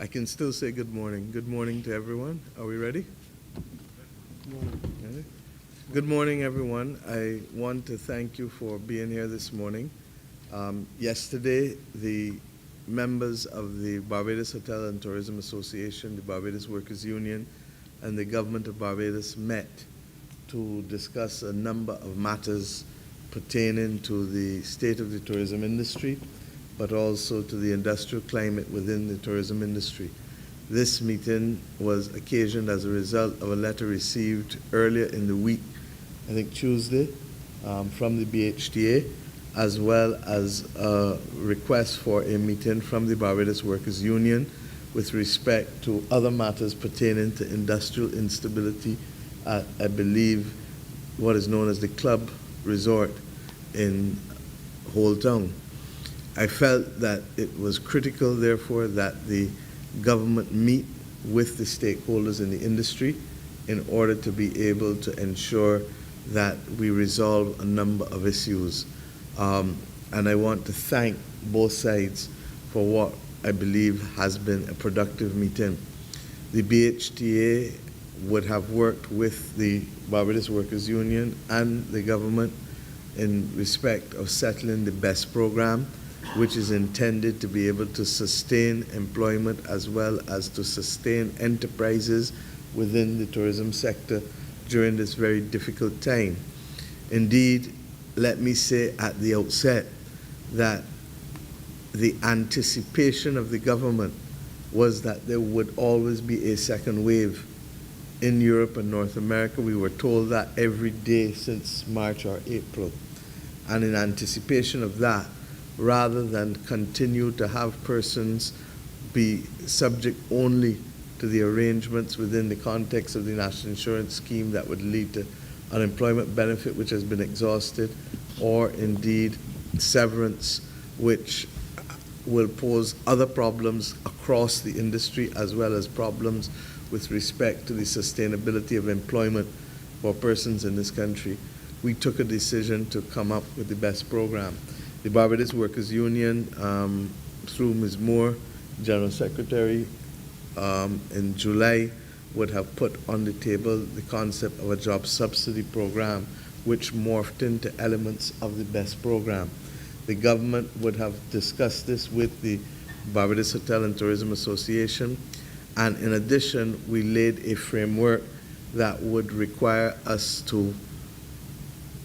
I can still say good morning. Good morning to everyone. Are we ready? Ready? Good morning, everyone. I want to thank you for being here this morning. Yesterday, the members of the Barbados Hotel and Tourism Association, the Barbados Workers Union, and the Government of Barbados met to discuss a number of matters pertaining to the state of the tourism industry, but also to the industrial climate within the tourism industry. This meeting was occasioned as a result of a letter received earlier in the week, I think Tuesday, from the BHTA, as well as a request for a meeting from the Barbados Workers Union with respect to other matters pertaining to industrial instability at, I believe, what is known as the Club Resort in Whole Town. I felt that it was critical, therefore, that the government meet with the stakeholders in the industry in order to be able to ensure that we resolve a number of issues. And I want to thank both sides for what I believe has been a productive meeting. The BHTA would have worked with the Barbados Workers Union and the government in respect of settling the BEST program, which is intended to be able to sustain employment as well as to sustain enterprises within the tourism sector during this very difficult time. Indeed, let me say at the outset that the anticipation of the government was that there would always be a second wave in Europe and North America. We were told that every day since March or April. And in anticipation of that, rather than continue to have persons be subject only to the arrangements within the context of the national insurance scheme that would lead to unemployment benefit, which has been exhausted, or indeed severance, which will pose other problems across the industry as well as problems with respect to the sustainability of employment for persons in this country. We took a decision to come up with the BEST program. The Barbados Workers Union, through Ms. Moore, General Secretary, in July, would have put on the table the concept of a job subsidy program, which morphed into elements of the BEST program. The government would have discussed this with the Barbados Hotel and Tourism Association, and in addition, we laid a framework that would require us to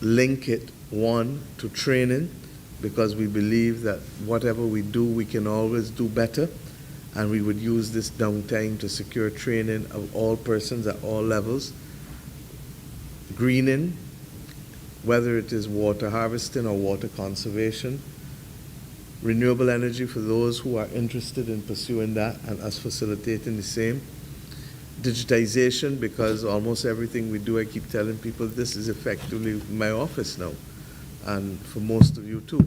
link it, one, to training, because we believe that whatever we do, we can always do better, and we would use this downtime to secure training of all persons at all levels. Greening, whether it is water harvesting or water conservation. Renewable energy for those who are interested in pursuing that and us facilitating the same. Digitization, because almost everything we do, I keep telling people, this is effectively my office now, and for most of you too.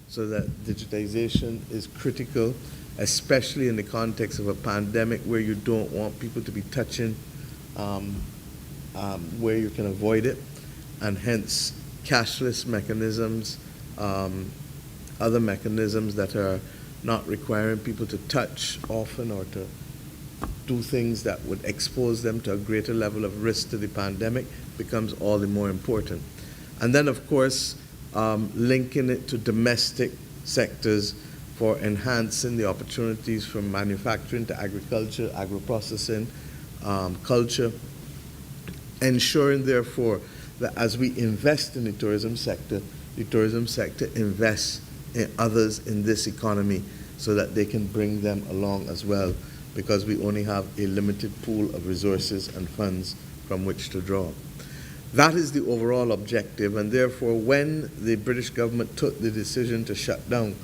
So that digitization is critical, especially in the context of a pandemic where you don't want people to be touching where you can avoid it, and hence cashless mechanisms, other mechanisms that are not requiring people to touch often or to do things that would expose them to a greater level of risk to the pandemic becomes all the more important. And then, of course, linking it to domestic sectors for enhancing the opportunities from manufacturing to agriculture, agro-processing, culture, ensuring, therefore, that as we invest in the tourism sector invests in others in this economy so that they can bring them along as well, because we only have a limited pool of resources and funds from which to draw. That is the overall objective, and therefore when the British government took the decision to shut down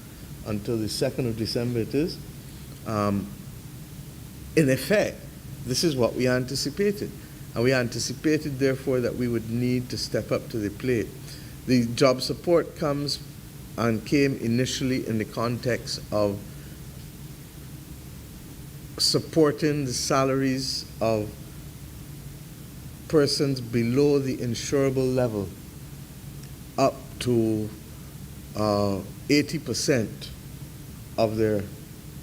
until the 2nd of December it is, in effect, this is what we anticipated. And we anticipated, therefore, that we would need to step up to the plate. The job support comes and came initially in the context of supporting the salaries of persons below the insurable level up to 80% of their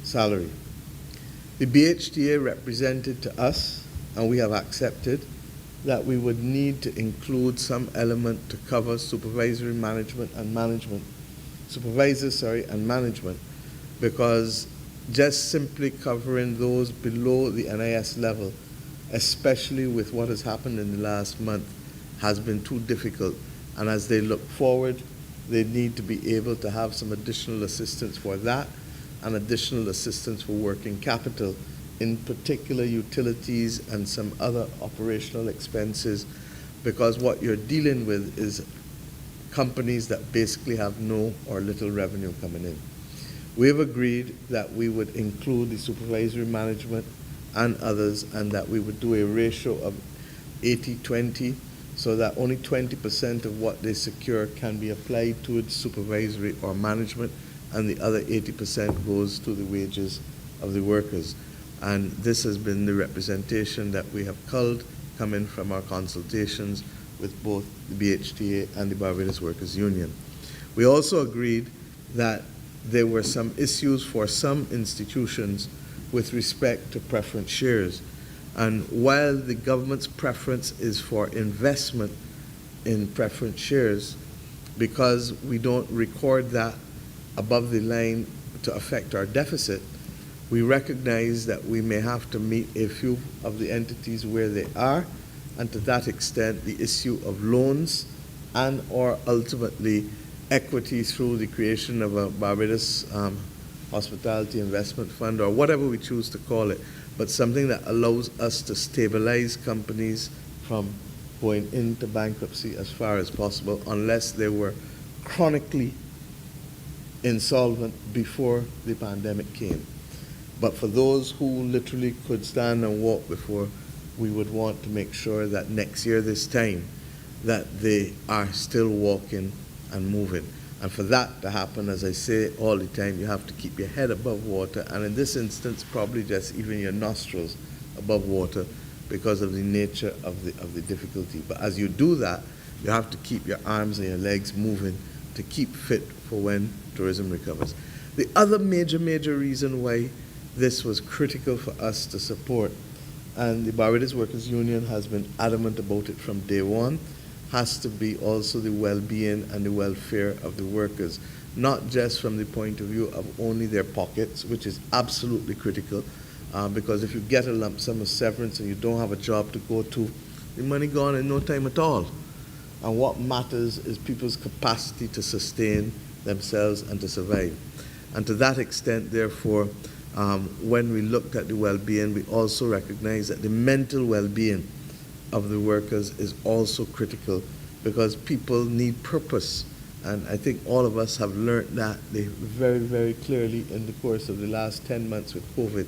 salary. The BHTA represented to us, and we have accepted, that we would need to include some element to cover supervisors, and management, because just simply covering those below the NIS level, especially with what has happened in the last month, has been too difficult. And as they look forward, they need to be able to have some additional assistance for that and additional assistance for working capital, in particular utilities and some other operational expenses, because what you're dealing with is companies that basically have no or little revenue coming in. We have agreed that we would include the supervisory management and others, and that we would do a ratio of 80-20, so that only 20% of what they secure can be applied towards supervisory or management, and the other 80% goes to the wages of the workers. And this has been the representation that we have culled coming from our consultations with both the BHTA and the Barbados Workers Union. We also agreed that there were some issues for some institutions with respect to preference shares. And while the government's preference is for investment in preference shares, because we don't record that above the line to affect our deficit, we recognize that we may have to meet a few of the entities where they are, and to that extent, the issue of loans and or ultimately equity through the creation of a Barbados Hospitality Investment Fund, or whatever we choose to call it, but something that allows us to stabilize companies from going into bankruptcy as far as possible, unless they were chronically insolvent before the pandemic came. But for those who literally could stand and walk before, we would want to make sure that next year this time that they are still walking and moving. And for that to happen, as I say all the time, you have to keep your head above water, and in this instance, probably just even your nostrils above water, because of the nature of the difficulty. But as you do that, you have to keep your arms and your legs moving to keep fit for when tourism recovers. The other major reason why this was critical for us to support, and the Barbados Workers Union has been adamant about it from day one, has to be also the well-being and the welfare of the workers, not just from the point of view of only their pockets, which is absolutely critical, because if you get a lump sum of severance and you don't have a job to go to, the money gone in no time at all. And what matters is people's capacity to sustain themselves and to survive. And to that extent, therefore, when we looked at the well-being, we also recognize that the mental well-being of the workers is also critical, because people need purpose. And I think all of us have learned that very clearly in the course of the last 10 months with COVID,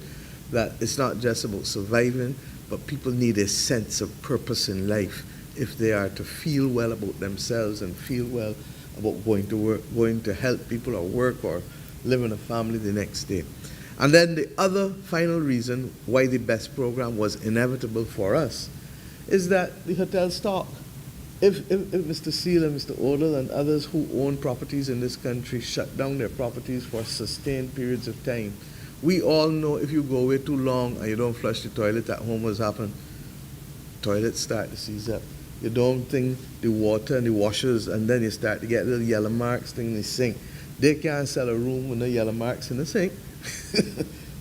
that it's not just about surviving, but people need a sense of purpose in life if they are to feel well about themselves and feel well about going to work, going to help people or work or live in a family the next day. And then the other final reason why the BEST program was inevitable for us is that the hotel stock. If Mr. Seal and Mr. Odell and others who own properties in this country shut down their properties for sustained periods of time, we all know if you go away too long and you don't flush the toilet at home, what's happened? Toilets start to seize up. You don't think the water and the washers, and then you start to get little yellow marks in the sink. They can't sell a room with no yellow marks in the sink.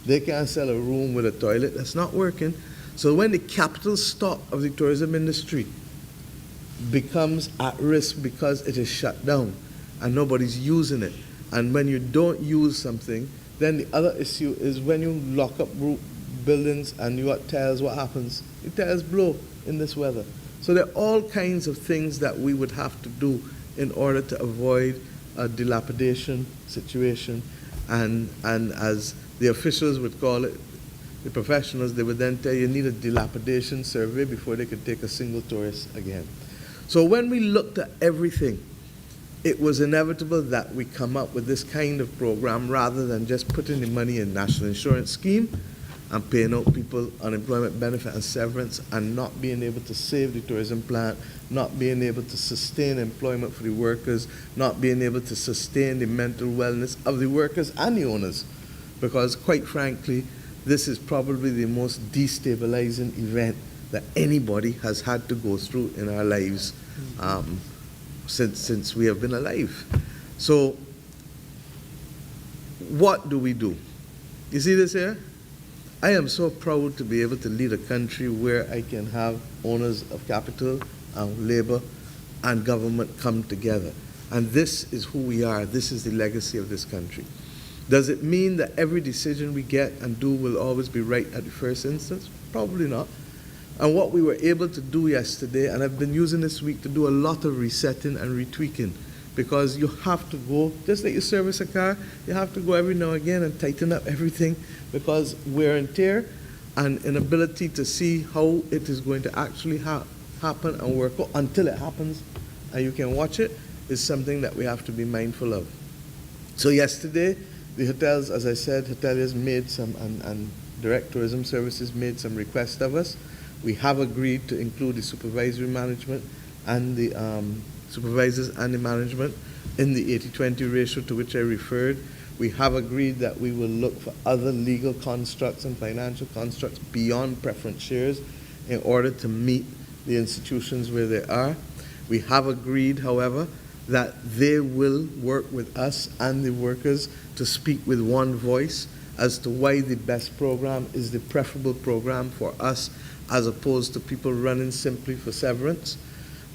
They can't sell a room with a toilet that's not working. So when the capital stock of the tourism industry becomes at risk because it is shut down and nobody's using it, and when you don't use something, then the other issue is when you lock up buildings and you got tiles, what happens? The tiles blow in this weather. So there are all kinds of things that we would have to do in order to avoid a dilapidation situation, and as the officials would call it, the professionals, they would then tell you need a dilapidation survey before they could take a single tourist again. So when we looked at everything, it was inevitable that we come up with this kind of program rather than just putting the money in national insurance scheme and paying out people unemployment benefit and severance and not being able to save the tourism plant, not being able to sustain employment for the workers, not being able to sustain the mental wellness of the workers and the owners. Because quite frankly, this is probably the most destabilizing event that anybody has had to go through in our lives since we have been alive. So what do we do? You see this here? I am so proud to be able to lead a country where I can have owners of capital and labor and government come together. And this is who we are. This is the legacy of this country. Does it mean that every decision we get and do will always be right at the first instance? Probably not. And what we were able to do yesterday, and I've been using this week to do a lot of resetting and retweaking, because you have to go, just like you service a car, you have to go every now and again and tighten up everything, because wear and tear and inability to see how it is going to actually happen and work out until it happens and you can watch it is something that we have to be mindful of. So yesterday, the hotels, as I said, hoteliers made some, and direct tourism services made some requests of us. We have agreed to include the supervisory management and the supervisors and the management in the 80-20 ratio to which I referred. We have agreed that we will look for other legal constructs and financial constructs beyond preference shares in order to meet the institutions where they are. We have agreed, however, that they will work with us and the workers to speak with one voice as to why the best program is the preferable program for us, as opposed to people running simply for severance.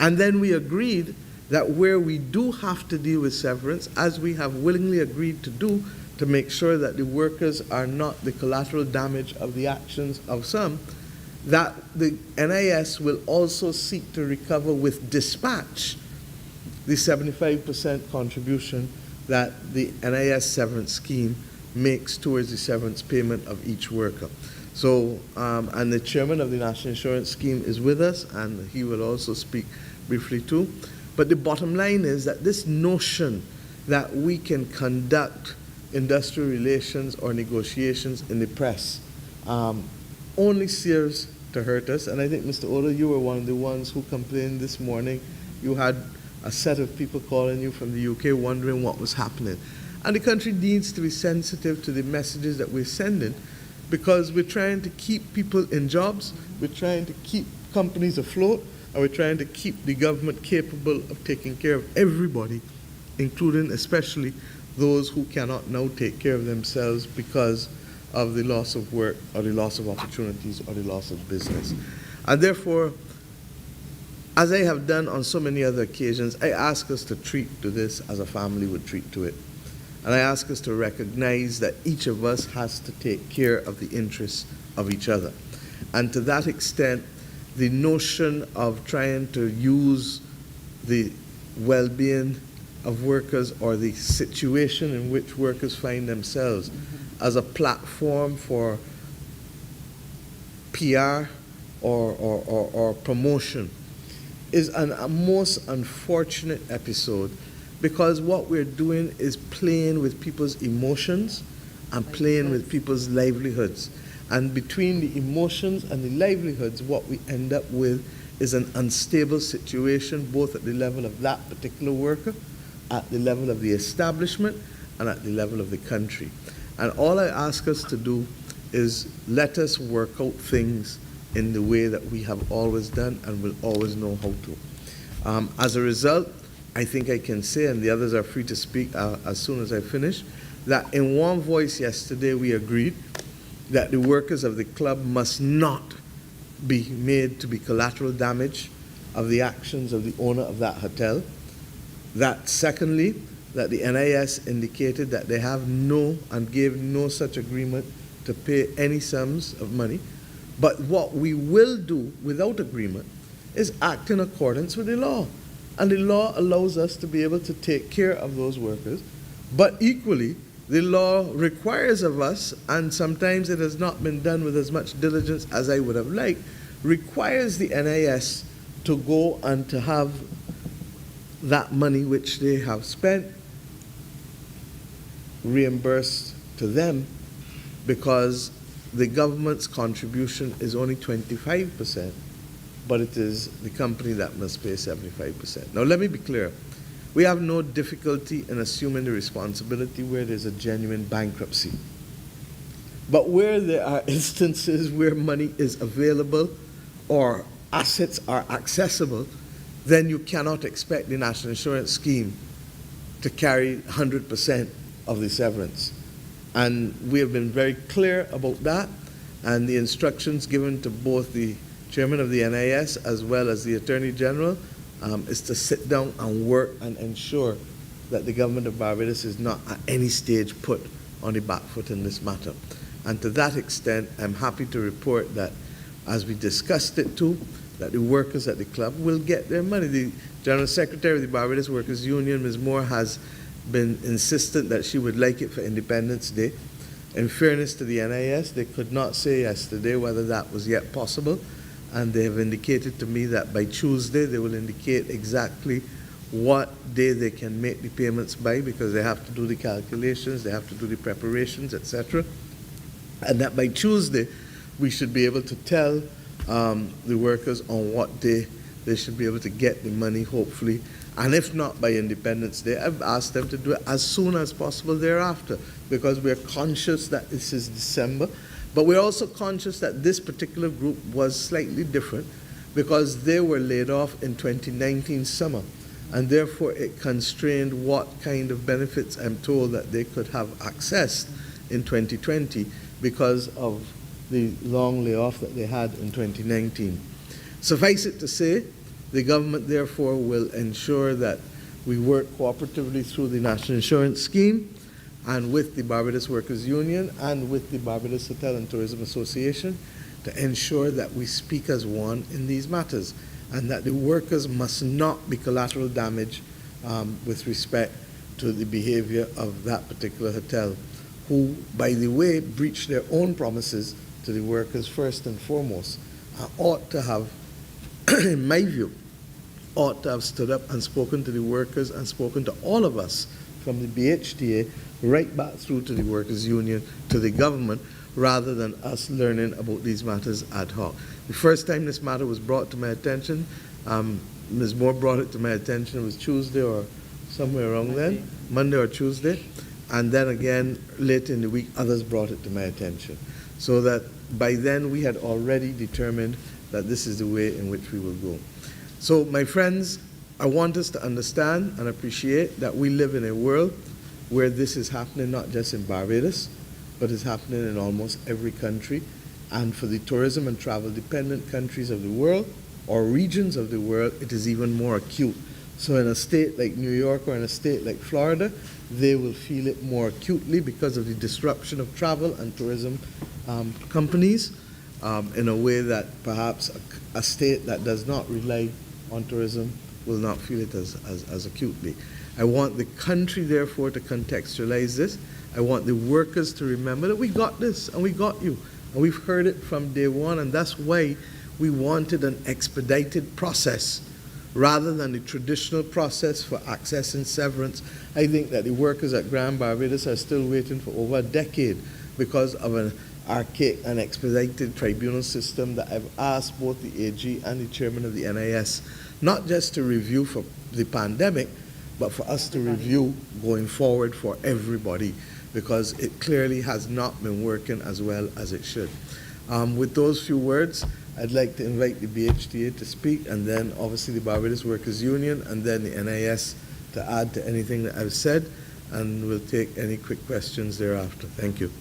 And then we agreed that where we do have to deal with severance, as we have willingly agreed to do, to make sure that the workers are not the collateral damage of the actions of some, that the NIS will also seek to recover with dispatch the 75% contribution that the NIS severance scheme makes towards the severance payment of each worker. So, and the chairman of the National Insurance Scheme is with us, and he will also speak briefly too. But the bottom line is that this notion that we can conduct industrial relations or negotiations in the press only serves to hurt us. And I think, Mr. Oda, you were one of the ones who complained this morning. You had a set of people calling you from the UK wondering what was happening. And the country needs to be sensitive to the messages that we're sending, because we're trying to keep people in jobs, we're trying to keep companies afloat, and we're trying to keep the government capable of taking care of everybody, including especially those who cannot now take care of themselves because of the loss of work or the loss of opportunities or the loss of business. And therefore, as I have done on so many other occasions, I ask us to treat to this as a family would treat to it. And I ask us to recognize that each of us has to take care of the interests of each other. And to that extent, the notion of trying to use the well-being of workers or the situation in which workers find themselves as a platform for PR or promotion is a most unfortunate episode, because what we're doing is playing with people's emotions and playing with people's livelihoods. And between the emotions and the livelihoods, what we end up with is an unstable situation, both at the level of that particular worker, at the level of the establishment, and at the level of the country. And all I ask us to do is let us work out things in the way that we have always done and will always know how to. As a result, I think I can say, and the others are free to speak as soon as I finish, that in one voice yesterday we agreed that the workers of the club must not be made to be collateral damage of the actions of the owner of that hotel. That secondly, that the NIS indicated that they have no and gave no such agreement to pay any sums of money. But what we will do without agreement is act in accordance with the law. And the law allows us to be able to take care of those workers. But equally, the law requires of us, and sometimes it has not been done with as much diligence as I would have liked, requires the NIS to go and to have that money which they have spent reimbursed to them, because the government's contribution is only 25%, but it is the company that must pay 75%. Now let me be clear. We have no difficulty in assuming the responsibility where there's a genuine bankruptcy. But where there are instances where money is available or assets are accessible, then you cannot expect the National Insurance Scheme to carry 100% of the severance. And we have been very clear about that, and the instructions given to both the chairman of the NIS as well as the Attorney General is to sit down and work and ensure that the government of Barbados is not at any stage put on the back foot in this matter. And to that extent, I'm happy to report that, as we discussed it too, that the workers at the club will get their money. The General Secretary of the Barbados Workers Union, Ms. Moore, has been insistent that she would like it for Independence Day. In fairness to the NIS, they could not say yesterday whether that was yet possible, and they have indicated to me that by Tuesday they will indicate exactly what day they can make the payments by, because they have to do the calculations, they have to do the preparations, etc. And that by Tuesday we should be able to tell the workers on what day they should be able to get the money, hopefully. And if not by Independence Day, I've asked them to do it as soon as possible thereafter, because we're conscious that this is December, but we're also conscious that this particular group was slightly different because they were laid off in 2019 summer, and therefore it constrained what kind of benefits I'm told that they could have accessed in 2020 because of the long layoff that they had in 2019. Suffice it to say, the government therefore will ensure that we work cooperatively through the National Insurance Scheme and with the Barbados Workers Union and with the Barbados Hotel and Tourism Association to ensure that we speak as one in these matters, and that the workers must not be collateral damage with respect to the behavior of that particular hotel, who, by the way, breached their own promises to the workers first and foremost, ought to have, in my view, ought to have stood up and spoken to the workers and spoken to all of us, from the BHTA right back through to the Workers' Union, to the government, rather than us learning about these matters ad hoc. The first time this matter was brought to my attention, Ms. Moore brought it to my attention, it was Tuesday or somewhere around then, Monday or Tuesday, and then again late in the week others brought it to my attention. So that by then we had already determined that this is the way in which we will go. So my friends, I want us to understand and appreciate that we live in a world where this is happening not just in Barbados, but it's happening in almost every country. And for the tourism and travel dependent countries of the world or regions of the world, it is even more acute. So in a state like New York or in a state like Florida, they will feel it more acutely because of the disruption of travel and tourism companies in a way that perhaps a state that does not rely on tourism will not feel it as acutely. I want the country, therefore, to contextualize this. I want the workers to remember that we got this and we got you. And we've heard it from day one, and that's why we wanted an expedited process rather than the traditional process for accessing severance. I think that the workers at Grand Barbados are still waiting for over a decade because of an archaic and expedited tribunal system that I've asked both the AG and the chairman of the NIS not just to review for the pandemic, but for us to review going forward for everybody, because it clearly has not been working as well as it should. With those few words, I'd like to invite the BHTA to speak, and then obviously the Barbados Workers Union, and then the NIS to add to anything that I've said, and we'll take any quick questions thereafter. Thank you.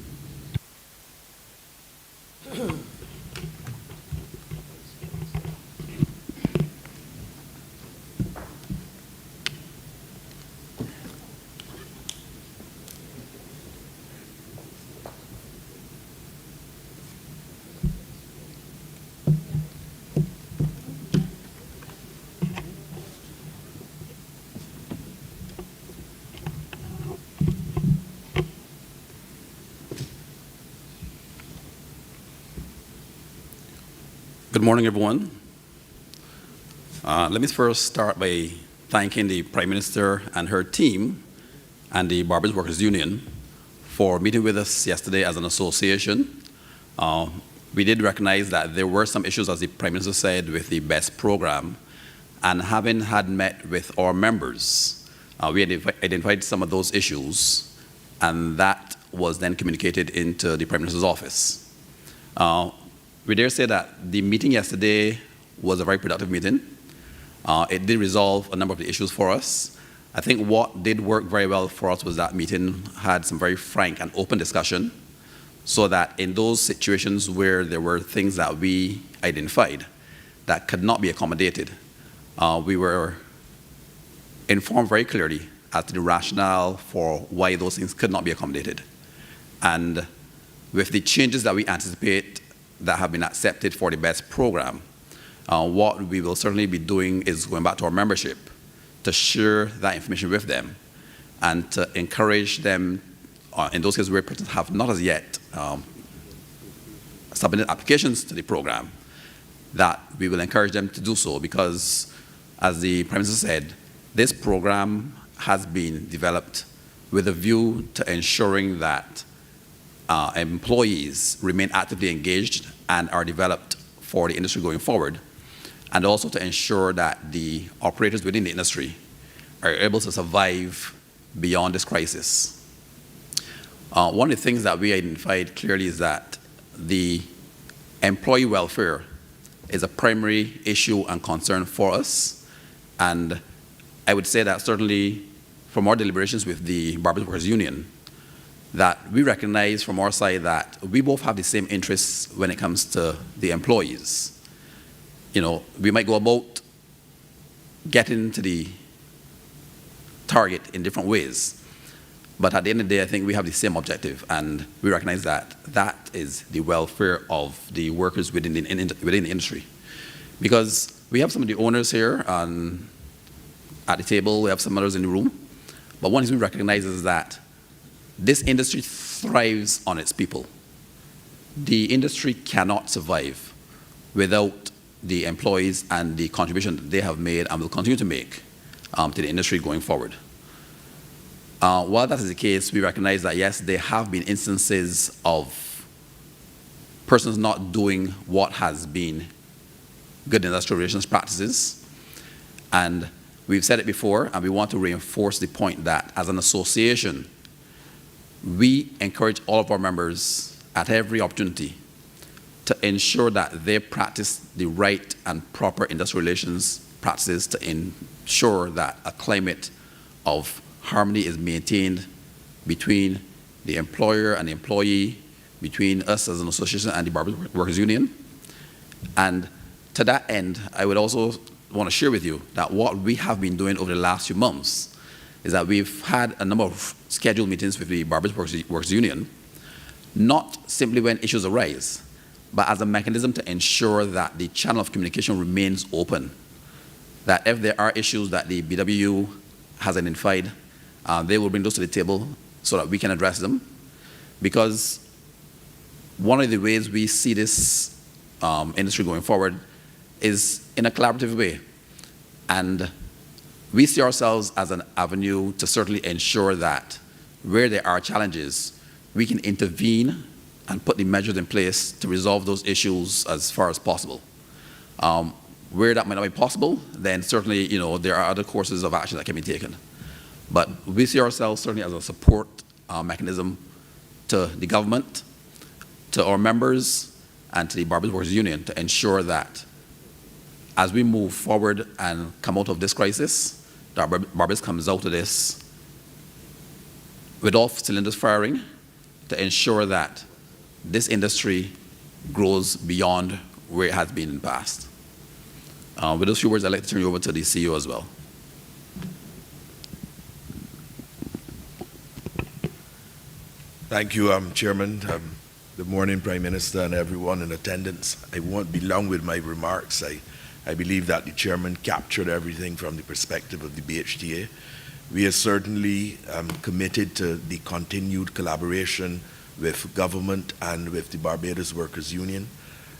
Good morning, everyone. Let me first start by thanking the Prime Minister and her team and the Barbados Workers Union for meeting with us yesterday as an association. We did recognize that there were some issues, as the Prime Minister said, with the BEST program, and having had met with our members, we had identified some of those issues, and that was then communicated into the Prime Minister's office. We dare say that the meeting yesterday was a very productive meeting. It did resolve a number of the issues for us. I think what did work very well for us was that meeting had some very frank and open discussion, so that in those situations where there were things that we identified that could not be accommodated, we were informed very clearly as to the rationale for why those things could not be accommodated. And with the changes that we anticipate that have been accepted for the BEST program, what we will certainly be doing is going back to our membership to share that information with them and to encourage them in those cases where persons have not as yet submitted applications to the program, that we will encourage them to do so, because as the Prime Minister said, this program has been developed with a view to ensuring that employees remain actively engaged and are developed for the industry going forward, and also to ensure that the operators within the industry are able to survive beyond this crisis. One of the things that we identified clearly is that the employee welfare is a primary issue and concern for us, and I would say that certainly from our deliberations with the Barbers Workers Union, that we recognize from our side that we both have the same interests when it comes to the employees. You know, we might go about getting to the target in different ways, but at the end of the day, I think we have the same objective, and we recognize that that is the welfare of the workers within the industry. Because we have some of the owners here at the table, we have some others in the room, but one thing we recognize is that this industry thrives on its people. The industry cannot survive without the employees and the contribution that they have made and will continue to make to the industry going forward. While that is the case, we recognize that yes, there have been instances of persons not doing what has been good industrial relations practices, and we've said it before, and we want to reinforce the point that as an association, we encourage all of our members at every opportunity to ensure that they practice the right and proper industrial relations practices to ensure that a climate of harmony is maintained between the employer and the employee, between us as an association and the Barbers Workers Union. And to that end, I would also want to share with you that what we have been doing over the last few months is that we've had a number of scheduled meetings with the Barbers Workers Union, not simply when issues arise, but as a mechanism to ensure that the channel of communication remains open, that if there are issues that the BWU has identified, they will bring those to the table so that we can address them. Because one of the ways we see this industry going forward is in a collaborative way. And we see ourselves as an avenue to certainly ensure that where there are challenges, we can intervene and put the measures in place to resolve those issues as far as possible. Where that might not be possible, then certainly, there are other courses of action that can be taken. But we see ourselves certainly as a support mechanism to the government, to our members, and to the Barbers Workers Union to ensure that as we move forward and come out of this crisis, that Barbers comes out of this with all cylinders firing to ensure that this industry grows beyond where it has been in the past. With those few words, I'd like to turn you over to the CEO as well. Thank you, Chairman. Good morning, Prime Minister, and everyone in attendance. I won't be long with my remarks. I believe that the Chairman captured everything from the perspective of the BHTA. We are certainly committed to the continued collaboration with government and with the Barbados Workers Union.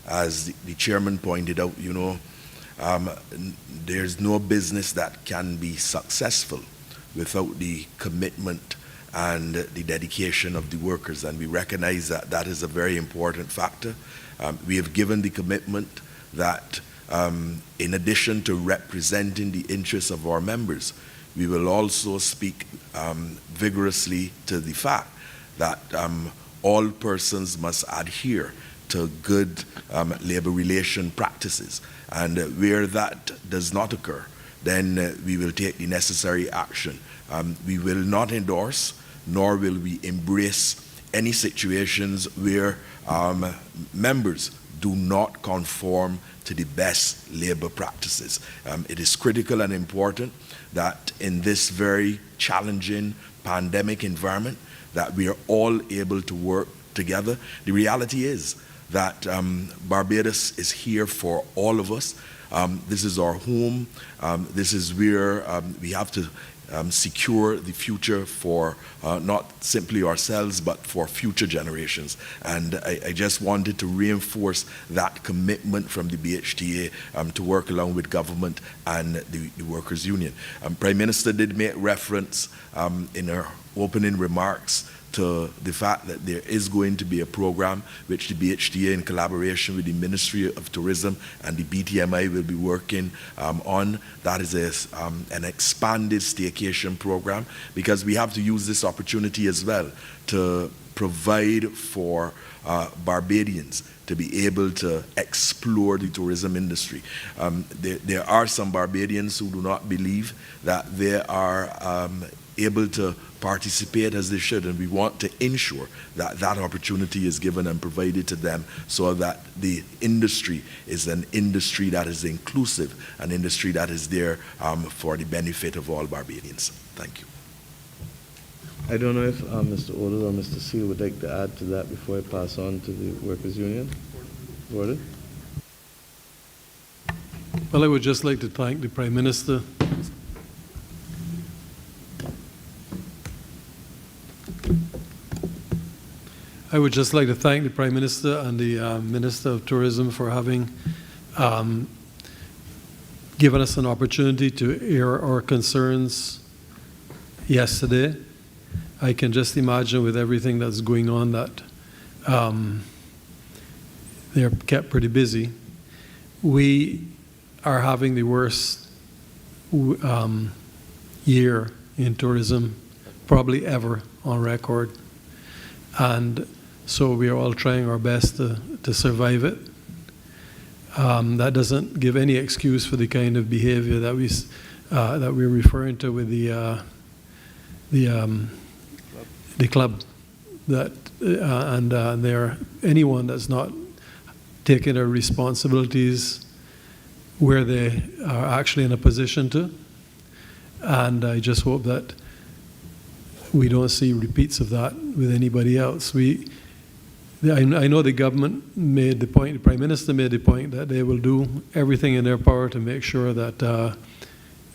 As the Chairman pointed out, there's no business that can be successful without the commitment and the dedication of the workers, and we recognize that that is a very important factor. We have given the commitment that in addition to representing the interests of our members, we will also speak vigorously to the fact that all persons must adhere to good labor relation practices. And where that does not occur, then we will take the necessary action. We will not endorse, nor will we embrace any situations where members do not conform to the best labor practices. It is critical and important that in this very challenging pandemic environment that we are all able to work together. The reality is that Barbados is here for all of us. This is our home. This is where we have to secure the future for not simply ourselves, but for future generations. And I just wanted to reinforce that commitment from the BHTA to work along with government and the Workers' Union. Prime Minister did make reference in her opening remarks to the fact that there is going to be a program which the BHTA in collaboration with the Ministry of Tourism and the BTMI will be working on. That is an expanded staycation program, because we have to use this opportunity as well to provide for Barbadians to be able to explore the tourism industry. There are some Barbadians who do not believe that they are able to participate as they should, and we want to ensure that that opportunity is given and provided to them, so that the industry is an industry that is inclusive, an industry that is there for the benefit of all Barbadians. Thank you. I don't know if Mr. Odell or Mr. Seal would like to add to that before I pass on to the Workers' Union. Gordon? Well, I would just like to thank the Prime Minister. I would just like to thank the Prime Minister and the Minister of Tourism for having given us an opportunity to air our concerns yesterday. I can just imagine with everything that's going on that they're kept pretty busy. We are having the worst year in tourism probably ever on record. And so we are all trying our best to survive it. That doesn't give any excuse for the kind of behavior that we're referring to with the club. That and there anyone that's not taking their responsibilities where they are actually in a position to. And I just hope that we don't see repeats of that with anybody else. I know the government made the point, the Prime Minister made the point that they will do everything in their power to make sure that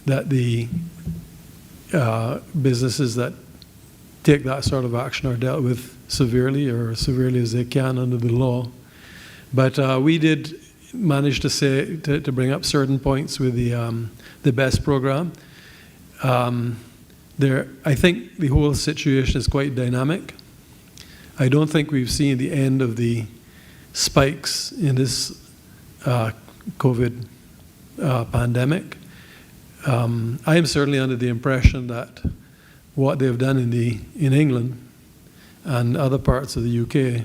that the businesses that take that sort of action are dealt with severely, or severely as they can under the law. But we did manage to say to bring up certain points with the BEST program. I think the whole situation is quite dynamic. I don't think we've seen the end of the spikes in this COVID pandemic. I am certainly under the impression that what they've done in England and other parts of the UK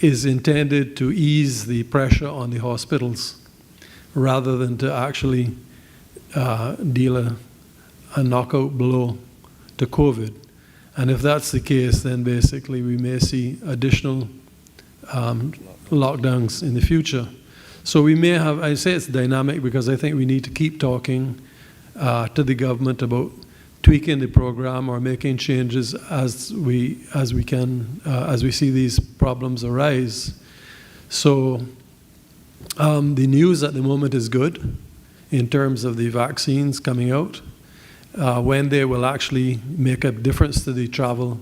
is intended to ease the pressure on the hospitals rather than to actually deal a knockout blow to COVID. And if that's the case, then basically we may see additional lockdowns in the future. So we may have, I say it's dynamic because I think we need to keep talking to the government about tweaking the program or making changes as we can, as we see these problems arise. So the news at the moment is good in terms of the vaccines coming out. When they will actually make a difference to the travel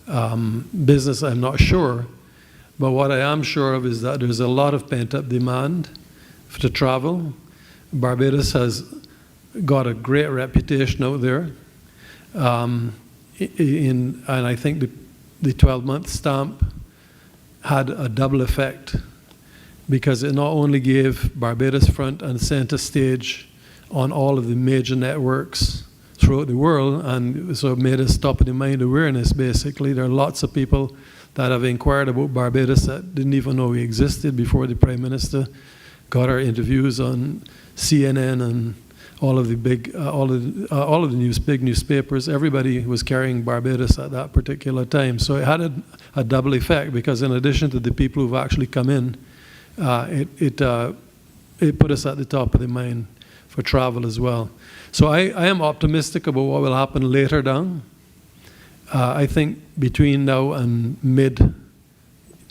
business, I'm not sure. But what I am sure of is that there's a lot of pent-up demand to travel. Barbados has got a great reputation out there. And I think the 12-month stamp had a double effect, because it not only gave Barbados front and center stage on all of the major networks throughout the world, and so it made us top of the mind awareness, basically. There are lots of people that have inquired about Barbados that didn't even know we existed before the Prime Minister got our interviews on CNN and all of the big big newspapers. Everybody was carrying Barbados at that particular time. So it had a double effect, because in addition to the people who've actually come in, it put us at the top of the mind for travel as well. So I am optimistic about what will happen later down. I think between now and mid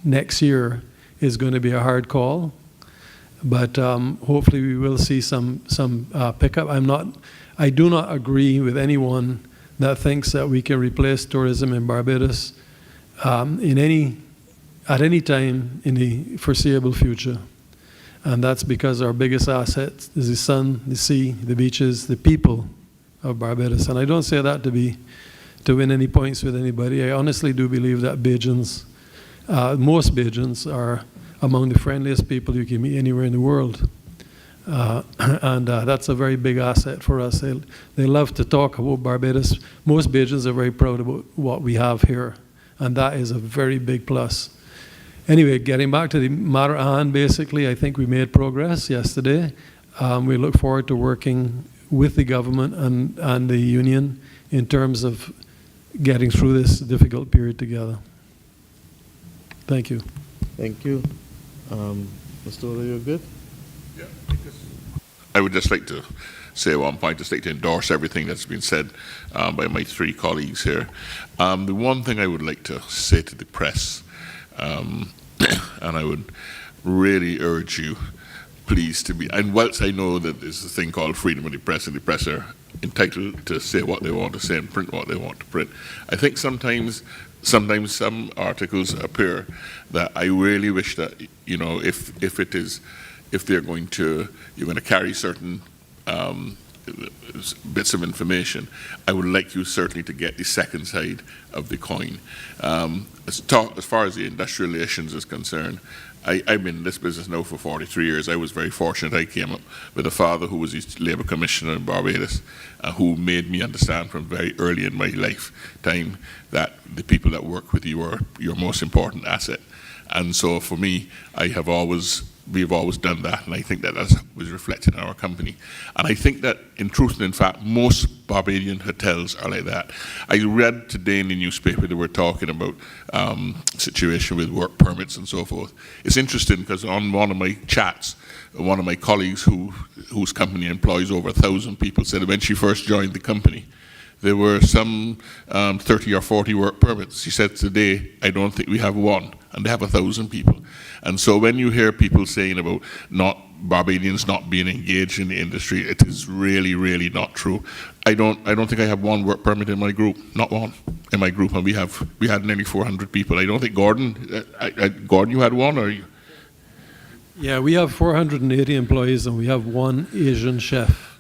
next year is going to be a hard call, but hopefully we will see some pickup. I do not agree with anyone that thinks that we can replace tourism in Barbados at any time in the foreseeable future. And that's because our biggest asset is the sun, the sea, the beaches, the people of Barbados. And I don't say that to win any points with anybody. I honestly do believe that Bajans, most Bajans, are among the friendliest people you can meet anywhere in the world. And that's a very big asset for us. They love to talk about Barbados. Most Bajans are very proud about what we have here. And that is a very big plus. Anyway, getting back to the matter at hand, basically, I think we made progress yesterday. We look forward to working with the government and the union in terms of getting through this difficult period together. Thank you. Thank you. Mr. Ola, you're good? Yeah, I would just like to say at one point, just like to endorse everything that's been said by my three colleagues here. The one thing I would like to say to the press, and I would really urge you, please, to be, and whilst I know that there's a thing called freedom of the press, and the press are entitled to say what they want to say and print what they want to print, I think sometimes some articles appear that I really wish that, you know, if you're going to carry certain bits of information, I would like you certainly to get the second side of the coin. As far as the industrial relations is concerned, I've been in this business now for 43 years. I was very fortunate. I came up with a father who was the Labour Commissioner in Barbados, who made me understand from very early in my lifetime that the people that work with you are your most important asset. And so for me, we've always done that, and I think that was reflected in our company. And I think that, in truth and in fact, most Barbadian hotels are like that. I read today in the newspaper that we're talking about situation with work permits and so forth. It's interesting because on one of my chats, one of my colleagues whose company employs over 1,000 people said that when she first joined the company, there were some 30 or 40 work permits. She said, today, I don't think we have one, and they have 1,000 people. And so when you hear people saying about Barbadians not being engaged in the industry, it is really, really not true. I don't think I have one work permit in my group, not one in my group, and we had nearly 400 people. I don't think Gordon, you had one, or you? Yeah, we have 480 employees, and we have one Asian chef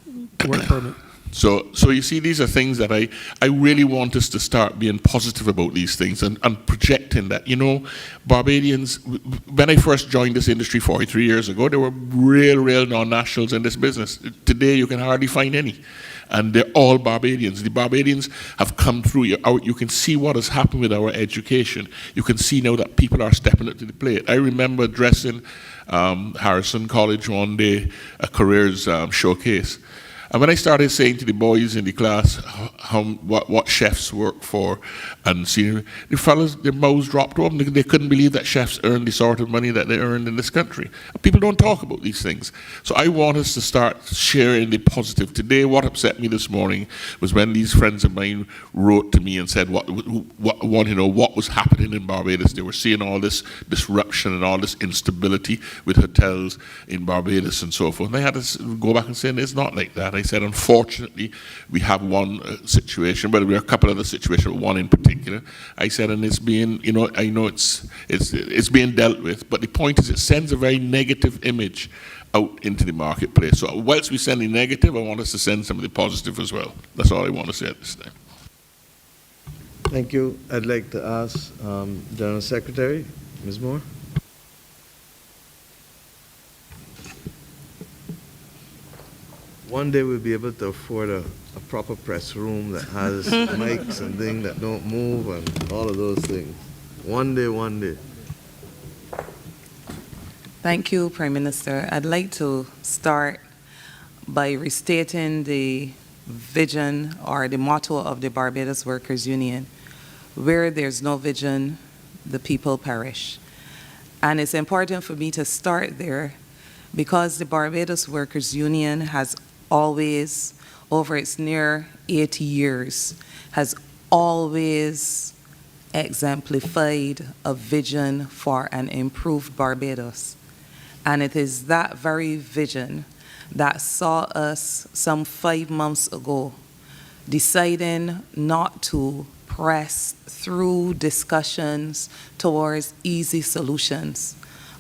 work permit. So you see, these are things that I really want us to start being positive about these things and projecting that, you know, Barbadians, when I first joined this industry 43 years ago, there were real non-nationals in this business. Today, you can hardly find any. And they're all Barbadians. The Barbadians have come through. You can see what has happened with our education. You can see now that people are stepping up to the plate. I remember addressing Harrison College one day, a careers showcase. And when I started saying to the boys in the class what chefs work for, and seeing the fellas, their mouths dropped open. They couldn't believe that chefs earn the sort of money that they earn in this country. People don't talk about these things. So I want us to start sharing the positive. Today, what upset me this morning was when these friends of mine wrote to me and said what was happening in Barbados. They were seeing all this disruption and all this instability with hotels in Barbados and so forth. And I had to go back and say, it's not like that. I said, unfortunately, we have one situation, but we have a couple of other situations, but one in particular. I said, and it's being, I know it's being dealt with, but the point is it sends a very negative image out into the marketplace. So whilst we send the negative, I want us to send some of the positive as well. That's all I want to say at this time. Thank you. I'd like to ask General Secretary, Ms. Moore. One day we'll be able to afford a proper press room that has mics and things that don't move and all of those things. One day, one day. Thank you, Prime Minister. I'd like to start by restating the vision or the motto of the Barbados Workers Union. Where there's no vision, the people perish. And it's important for me to start there because the Barbados Workers Union has always, over its near 80 years, has always exemplified a vision for an improved Barbados. And it is that very vision that saw us some 5 months ago deciding not to press through discussions towards easy solutions,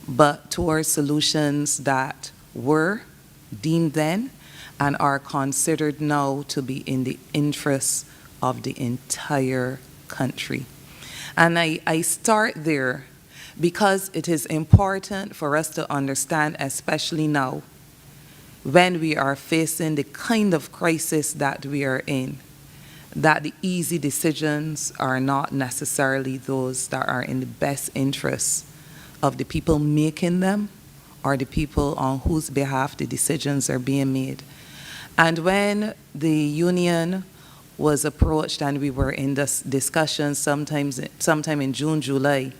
but towards solutions that were deemed then and are considered now to be in the interests of the entire country. And I start there because it is important for us to understand, especially now, when we are facing the kind of crisis that we are in, that the easy decisions are not necessarily those that are in the best interests of the people making them or the people on whose behalf the decisions are being made. And when the union was approached and we were in this discussion sometime in June, July,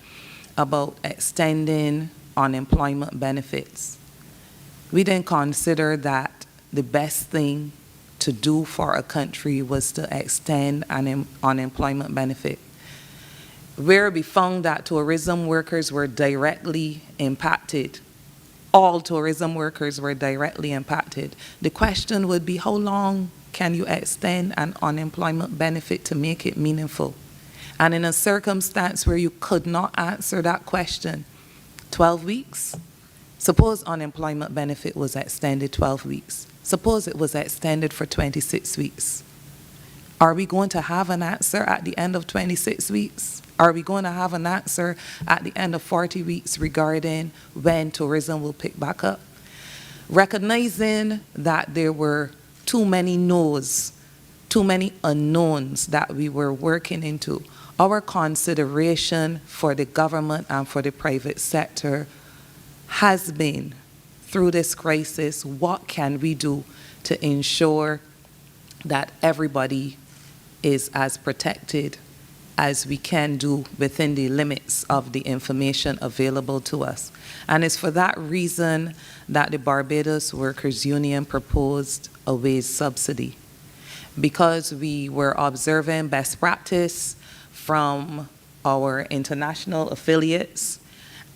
about extending unemployment benefits, we didn't consider that the best thing to do for a country was to extend an unemployment benefit. Where we found that tourism workers were directly impacted, all tourism workers were directly impacted. The question would be, how long can you extend an unemployment benefit to make it meaningful? And in a circumstance where you could not answer that question, 12 weeks? Suppose unemployment benefit was extended 12 weeks. Suppose it was extended for 26 weeks. Are we going to have an answer at the end of 26 weeks? Are we going to have an answer at the end of 40 weeks regarding when tourism will pick back up? Recognizing that there were too many no's, too many unknowns that we were working into, our consideration for the government and for the private sector has been, through this crisis, what can we do to ensure that everybody is as protected as we can do within the limits of the information available to us. And it's for that reason that the Barbados Workers Union proposed a wage subsidy, because we were observing best practice from our international affiliates,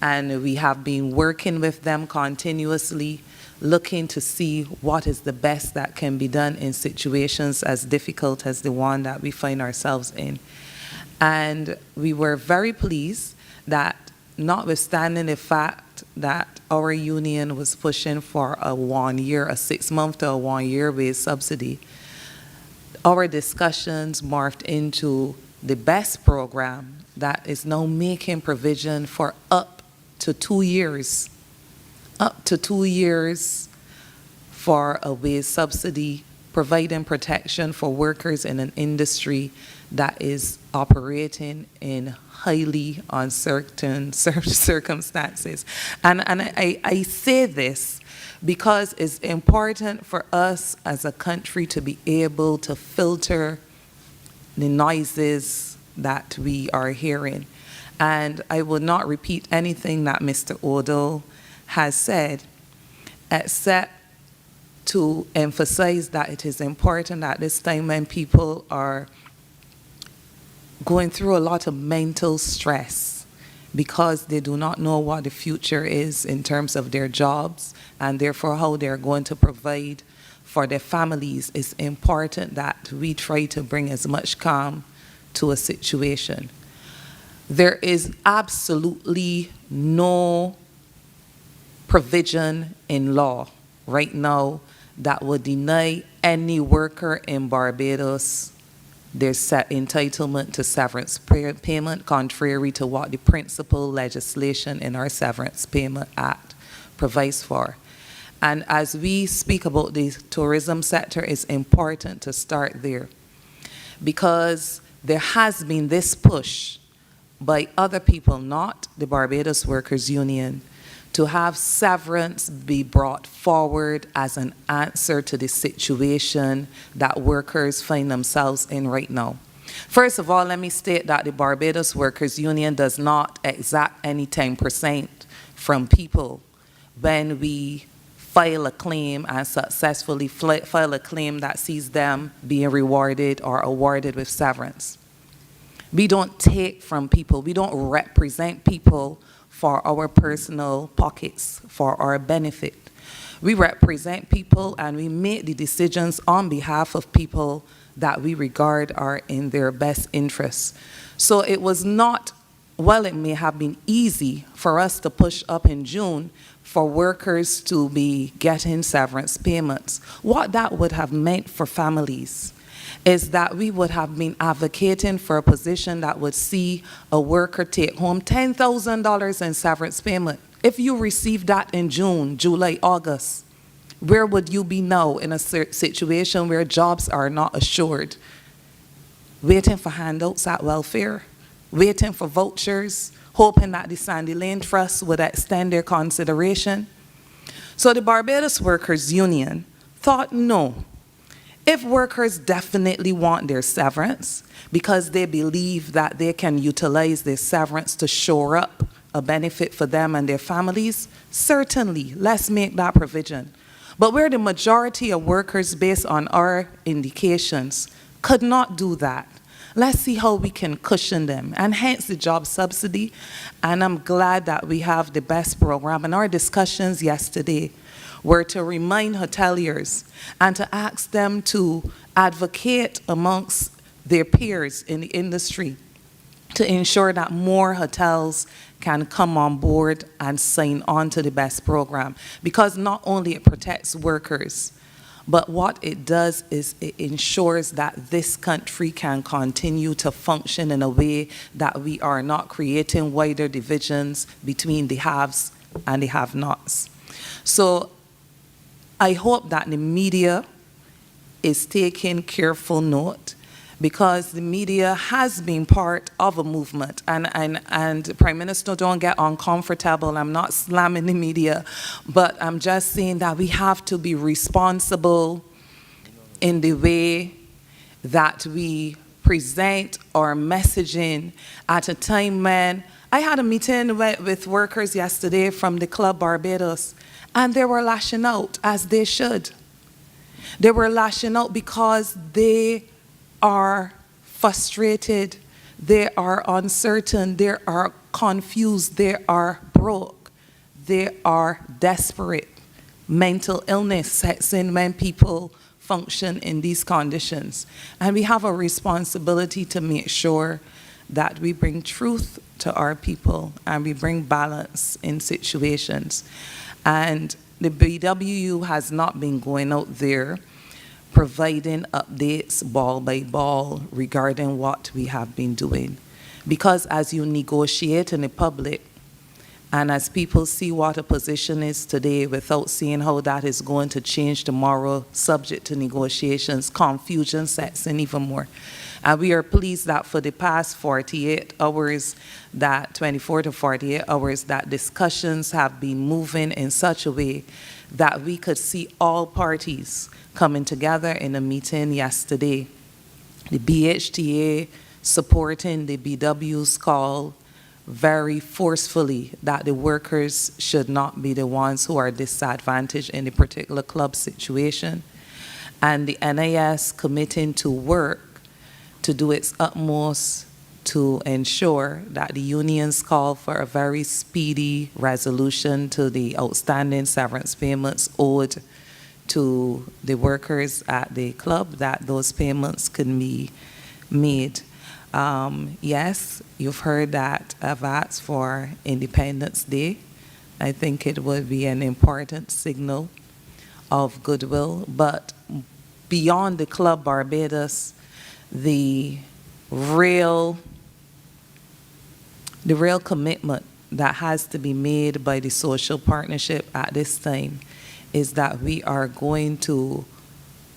and we have been working with them continuously, looking to see what is the best that can be done in situations as difficult as the one that we find ourselves in. And we were very pleased that, notwithstanding the fact that our union was pushing for a 1 year, a 6-month to a 1 year wage subsidy, our discussions morphed into the BEST program that is now making provision for up to 2 years for a wage subsidy, providing protection for workers in an industry that is operating in highly uncertain circumstances. And I say this because it's important for us as a country to be able to filter the noises that we are hearing. And I will not repeat anything that Mr. Odo has said, except to emphasize that it is important at this time when people are going through a lot of mental stress because they do not know what the future is in terms of their jobs and therefore how they're going to provide for their families. It's important that we try to bring as much calm to a situation. There is absolutely no provision in law right now that would deny any worker in Barbados their entitlement to severance payment, contrary to what the principal legislation in our Severance Payment Act provides for. And as we speak about the tourism sector, it's important to start there, because there has been this push by other people, not the Barbados Workers Union, to have severance be brought forward as an answer to the situation that workers find themselves in right now. First of all, let me state that the Barbados Workers Union does not exact any 10% from people when we file a claim and successfully file a claim that sees them being rewarded or awarded with severance. We don't take from people. We don't represent people for our personal pockets, for our benefit. We represent people and we make the decisions on behalf of people that we regard are in their best interests. So it was not, well, it may have been easy for us to push up in June for workers to be getting severance payments. What that would have meant for families is that we would have been advocating for a position that would see a worker take home $10,000 in severance payment. If you received that in June, July, August, where would you be now in a situation where jobs are not assured? Waiting for handouts at welfare, waiting for vouchers, hoping that the Sandy Lane Trust would extend their consideration. So the Barbados Workers Union thought, no, if workers definitely want their severance because they believe that they can utilize their severance to shore up a benefit for them and their families, certainly, let's make that provision. But where the majority of workers, based on our indications, could not do that, let's see how we can cushion them, and hence the job subsidy. And I'm glad that we have the BEST program. And our discussions yesterday were to remind hoteliers and to ask them to advocate amongst their peers in the industry to ensure that more hotels can come on board and sign on to the BEST program. Because not only it protects workers, but what it does is it ensures that this country can continue to function in a way that we are not creating wider divisions between the haves and the have-nots. So I hope that the media is taking careful note, because the media has been part of a movement. And Prime Minister, don't get uncomfortable. I'm not slamming the media, but I'm just saying that we have to be responsible in the way that we present our messaging at a time when I had a meeting with workers yesterday from the Club Barbados, and they were lashing out, as they should. They were lashing out because they are frustrated, they are uncertain, they are confused, they are broke, they are desperate. Mental illness sets in when people function in these conditions. And we have a responsibility to make sure that we bring truth to our people and we bring balance in situations. And the BWU has not been going out there providing updates ball by ball regarding what we have been doing. Because as you negotiate in the public, and as people see what a position is today without seeing how that is going to change tomorrow, subject to negotiations, confusion sets in even more. And we are pleased that for the past 48 hours, that 24 to 48 hours, that discussions have been moving in such a way that we could see all parties coming together in a meeting yesterday. The BHTA supporting the BW's call very forcefully that the workers should not be the ones who are disadvantaged in a particular club situation. And the NIS committing to work to do its utmost to ensure that the unions call for a very speedy resolution to the outstanding severance payments owed to the workers at the club, that those payments can be made. Yes, you've heard that I've asked for Independence Day. I think it would be an important signal of goodwill, but beyond the Club Barbados, the real commitment that has to be made by the social partnership at this time is that we are going to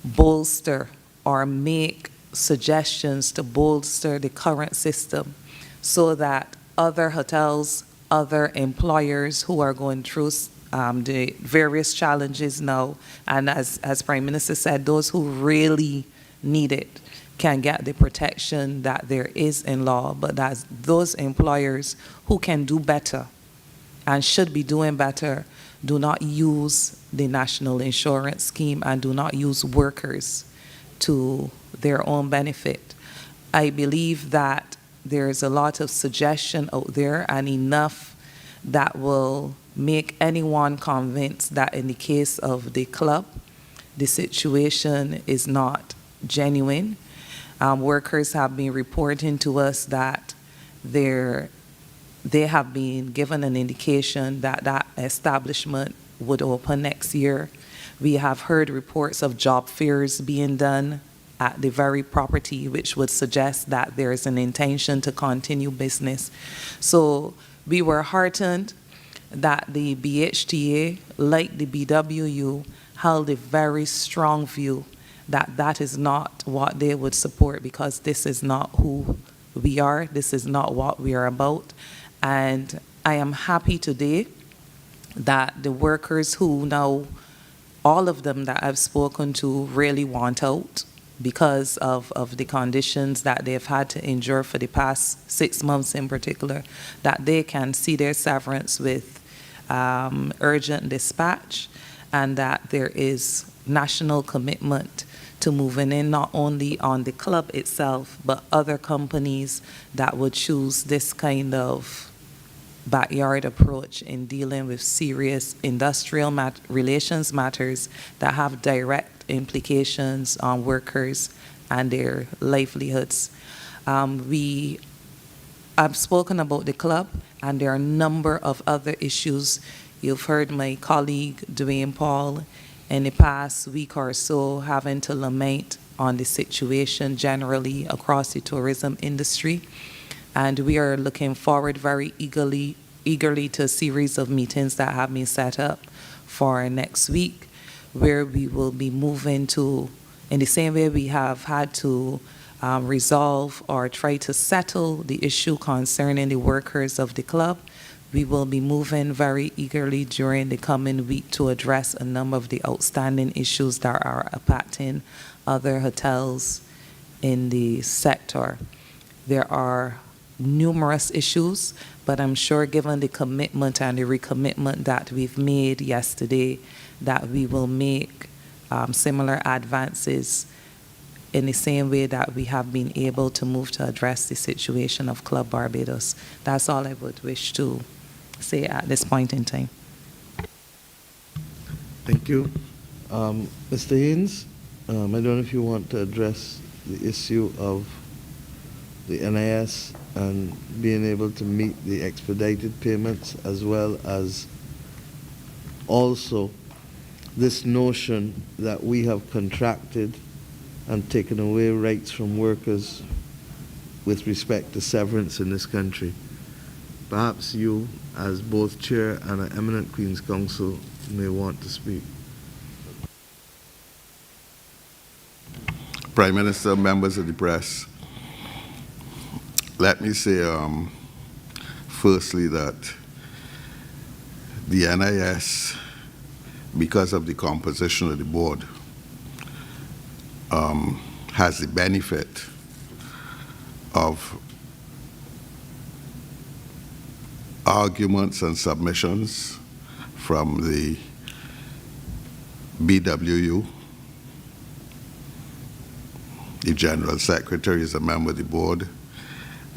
bolster or make suggestions to bolster the current system so that other hotels, other employers who are going through the various challenges now, and as Prime Minister said, those who really need it can get the protection that there is in law, but that those employers who can do better and should be doing better do not use the national insurance scheme and do not use workers to their own benefit. I believe that there's a lot of suggestion out there and enough that will make anyone convinced that in the case of the club, the situation is not genuine. Workers have been reporting to us that they have been given an indication that that establishment would open next year. We have heard reports of job fairs being done at the very property, which would suggest that there is an intention to continue business. So we were heartened that the BHTA, like the BWU, held a very strong view that that is not what they would support, because this is not who we are, this is not what we are about. And I am happy today that the workers who now, all of them that I've spoken to, really want out because of the conditions that they've had to endure for the past 6 months in particular, that they can see their severance with urgent dispatch, and that there is national commitment to moving in not only on the club itself, but other companies that would choose this kind of backyard approach in dealing with serious industrial relations matters that have direct implications on workers and their livelihoods. I've spoken about the club, and there are a number of other issues. You've heard my colleague, Dwayne Paul, in the past week or so having to lament on the situation generally across the tourism industry. And we are looking forward very eagerly to a series of meetings that have been set up for next week, where we will be moving to, in the same way we have had to resolve or try to settle the issue concerning the workers of the club, we will be moving very eagerly during the coming week to address a number of the outstanding issues that are impacting other hotels in the sector. There are numerous issues, but I'm sure given the commitment and the recommitment that we've made yesterday, that we will make similar advances in the same way that we have been able to move to address the situation of Club Barbados. That's all I would wish to say at this point in time. Thank you. Mr. Haynes, I don't know if you want to address the issue of the NIS and being able to meet the expedited payments, as well as also this notion that we have contracted and taken away rights from workers with respect to severance in this country. Perhaps you, as both chair and an eminent Queen's Counsel, may want to speak. Prime Minister, members of the press, let me say firstly that the NIS, because of the composition of the board, has the benefit of arguments and submissions from the BWU. The General Secretary is a member of the board.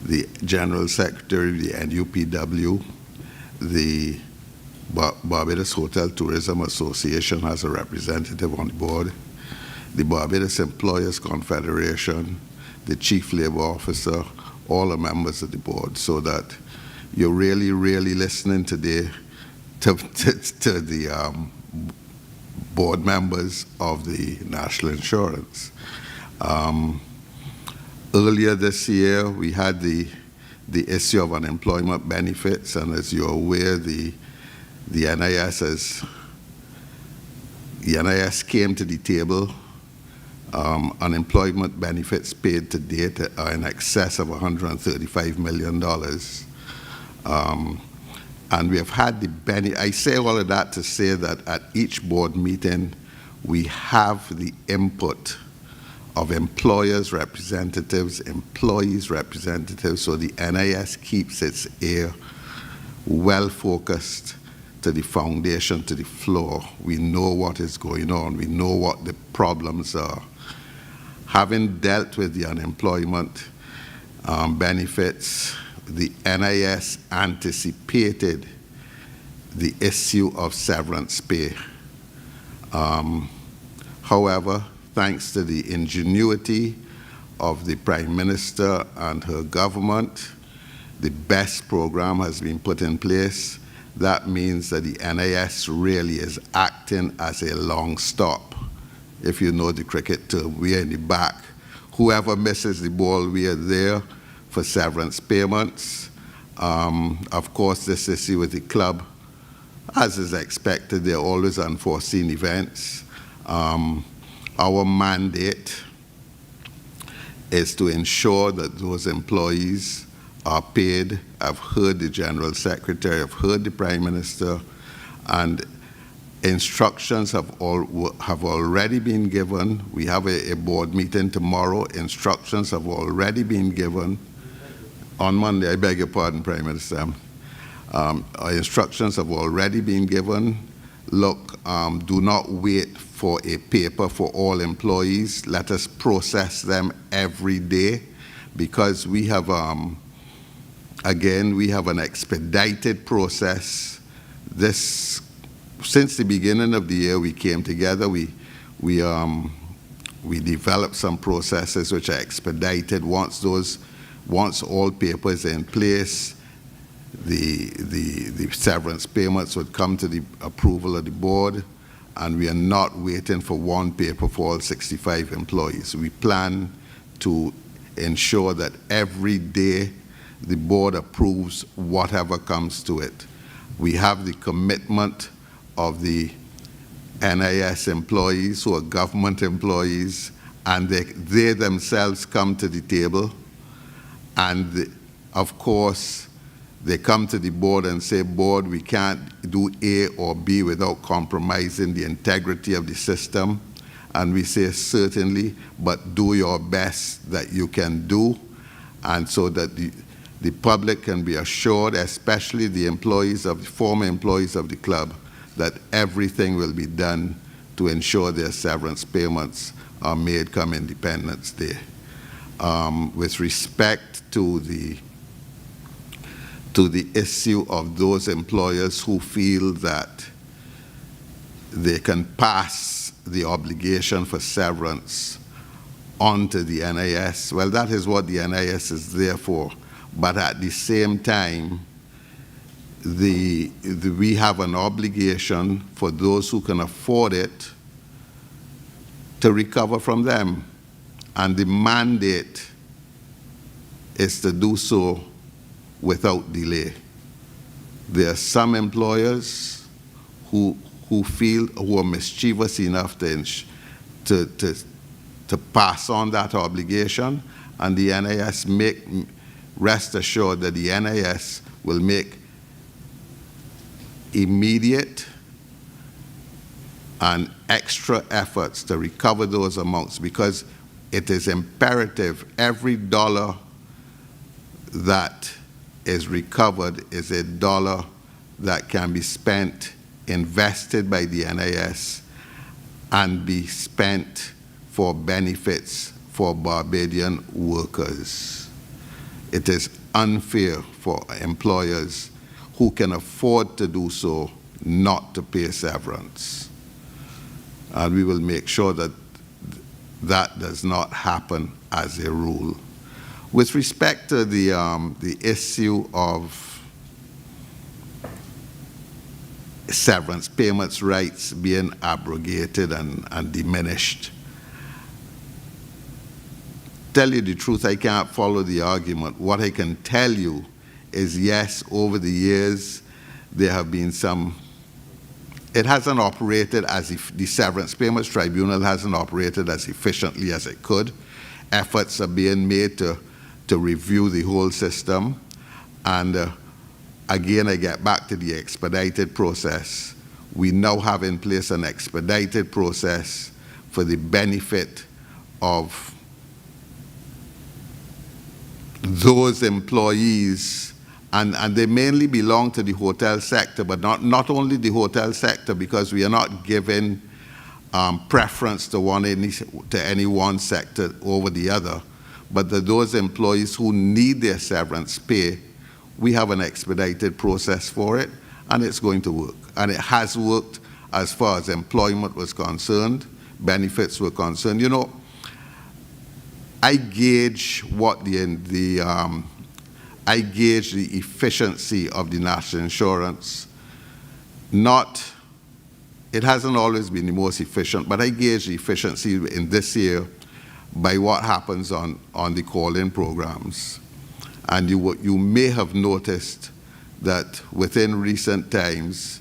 The General Secretary of the NUPW, the Barbados Hotel Tourism Association has a representative on the board. The Barbados Employers Confederation, the Chief Labor Officer, all are members of the board, so that you're really, really listening today to the board members of the National Insurance. Earlier this year, we had the issue of unemployment benefits, and as you're aware, the NIS has The NIS came to the table. Unemployment benefits paid to date are in excess of $135 million. And we have had the benefit. I say all of that to say that at each board meeting, we have the input of employers' representatives, employees' representatives, so the NIS keeps its ear well focused to the foundation, to the floor. We know what is going on. We know what the problems are. Having dealt with the unemployment benefits, the NIS anticipated the issue of severance pay. However, thanks to the ingenuity of the Prime Minister and her government, the BEST program has been put in place. That means that the NIS really is acting as a long stop. If you know the cricket term, we are in the back. Whoever misses the ball, we are there for severance payments. Of course, this issue with the club, as is expected, there are always unforeseen events. Our mandate is to ensure that those employees are paid. I've heard the General Secretary, I've heard the Prime Minister, and instructions have already been given. We have a board meeting tomorrow. Instructions have already been given. On Monday, I beg your pardon, Prime Minister. Our instructions have already been given. Look, do not wait for a paper for all employees. Let us process them every day, because we have, again, we have an expedited process. Since the beginning of the year, we came together. We developed some processes which are expedited. Once all papers are in place, the severance payments would come to the approval of the board, and we are not waiting for one paper for all 65 employees. We plan to ensure that every day the board approves whatever comes to it. We have the commitment of the NIS employees, who are government employees, and they themselves come to the table, and of course they come to the board and say, board, we can't do A or B without compromising the integrity of the system. And we say, certainly, but do your best that you can do, and so that the public can be assured, especially the employees of the former employees of the club, that everything will be done to ensure their severance payments are made come Independence Day. With respect to the issue of those employers who feel that they can pass the obligation for severance onto the NIS, well, that is what the NIS is there for. But at the same time, we have an obligation for those who can afford it to recover from them. And the mandate is to do so without delay. There are some employers who are mischievous enough to pass on that obligation, and the NIS rest assured that the NIS will make immediate and extra efforts to recover those amounts, because it is imperative every dollar that is recovered is a dollar that can be spent, invested by the NIS, and be spent for benefits for Barbadian workers. It is unfair for employers who can afford to do so not to pay severance. And we will make sure that that does not happen as a rule. With respect to the issue of severance payments rights being abrogated and diminished, tell you the truth, I can't follow the argument. What I can tell you is, yes, over the years, there have been some it hasn't operated as if the Severance Payments Tribunal hasn't operated as efficiently as it could. Efforts are being made to review the whole system. And again, I get back to the expedited process. We now have in place an expedited process for the benefit of those employees, and they mainly belong to the hotel sector, but not only the hotel sector, because we are not giving preference to any one sector over the other, but those employees who need their severance pay, we have an expedited process for it, and it's going to work. And it has worked as far as employment was concerned, benefits were concerned. You know, I gauge I gauge the efficiency of the national insurance. It hasn't always been the most efficient, but I gauge the efficiency in this year by what happens on the call-in programs. And you may have noticed that within recent times,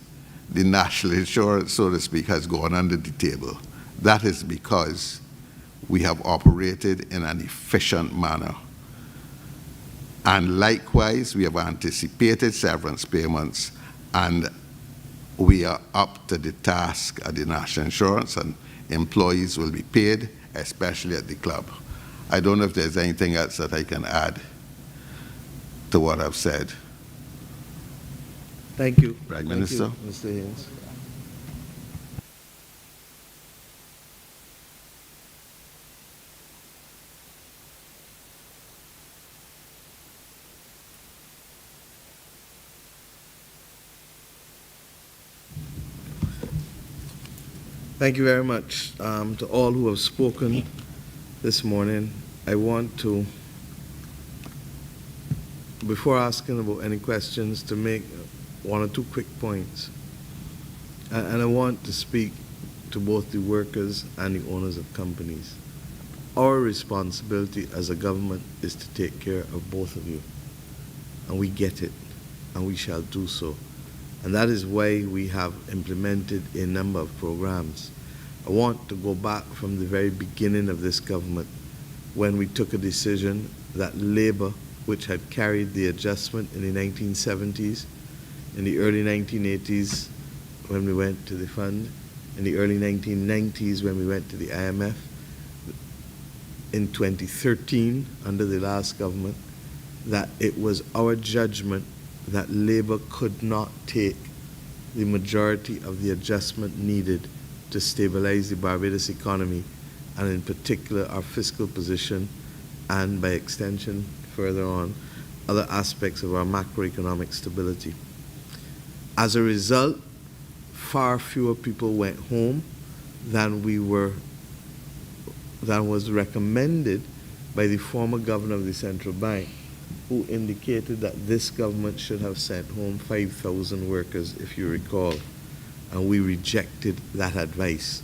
the national insurance, so to speak, has gone under the table. That is because we have operated in an efficient manner. And likewise, we have anticipated severance payments, and we are up to the task at the national insurance, and employees will be paid, especially at the club. I don't know if there's anything else that I can add to what I've said. Thank you. Prime Thank Minister. you, Mr. Haynes. Thank you very much to all who have spoken this morning. I want to, before asking about any questions, to make one or two quick points. And I want to speak to both the workers and the owners of companies. Our responsibility as a government is to take care of both of you. And we get it, and we shall do so. And that is why we have implemented a number of programs. I want to go back from the very beginning of this government, when we took a decision that labor, which had carried the adjustment in the 1970s, in the early 1980s when we went to the fund, in the early 1990s when we went to the IMF, in 2013 under the last government, that it was our judgment that labor could not take the majority of the adjustment needed to stabilize the Barbados economy, and in particular our fiscal position, and by extension further on other aspects of our macroeconomic stability. As a result, far fewer people went home than was recommended by the former governor of the central bank, who indicated that this government should have sent home 5,000 workers, if you recall. And we rejected that advice,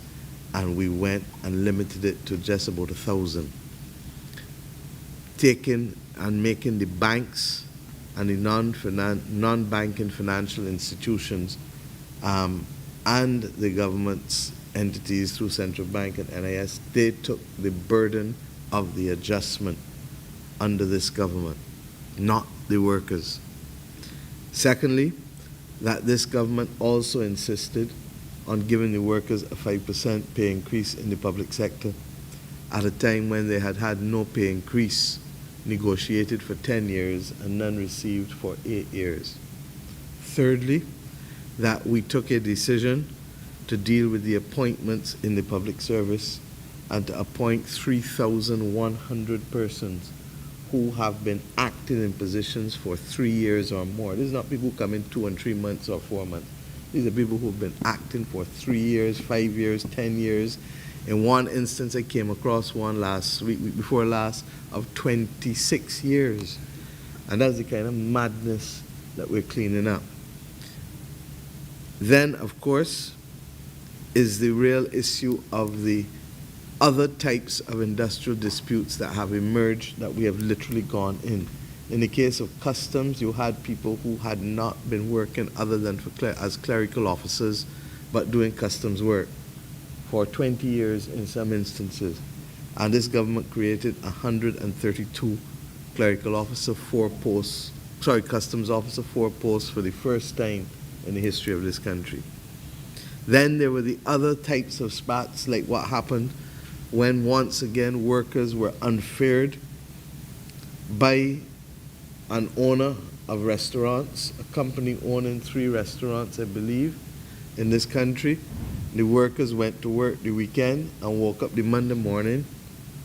and we went and limited it to just about 1,000. Taking and making the banks and the non-banking financial institutions and the government's entities through central bank and NIS, they took the burden of the adjustment under this government, not the workers. Secondly, that this government also insisted on giving the workers a 5% pay increase in the public sector at a time when they had had no pay increase negotiated for 10 years and none received for 8 years. Thirdly, that we took a decision to deal with the appointments in the public service and to appoint 3,100 persons who have been acting in positions for 3 years or more. These are not people who come in 2 and 3 months or 4 months. These are people who have been acting for 3 years, 5 years, 10 years. In one instance, I came across one week before last, of 26 years. And that's the kind of madness that we're cleaning up. Then, of course, is the real issue of the other types of industrial disputes that have emerged that we have literally gone in. In the case of customs, you had people who had not been working other than as clerical officers but doing customs work for 20 years in some instances. And this government created 132 clerical officer, customs officer, 4 posts for the first time in the history of this country. Then there were the other types of spats, like what happened when once again workers were unfared by an owner of restaurants, a company owning 3 restaurants, I believe, in this country. The workers went to work the weekend and woke up the Monday morning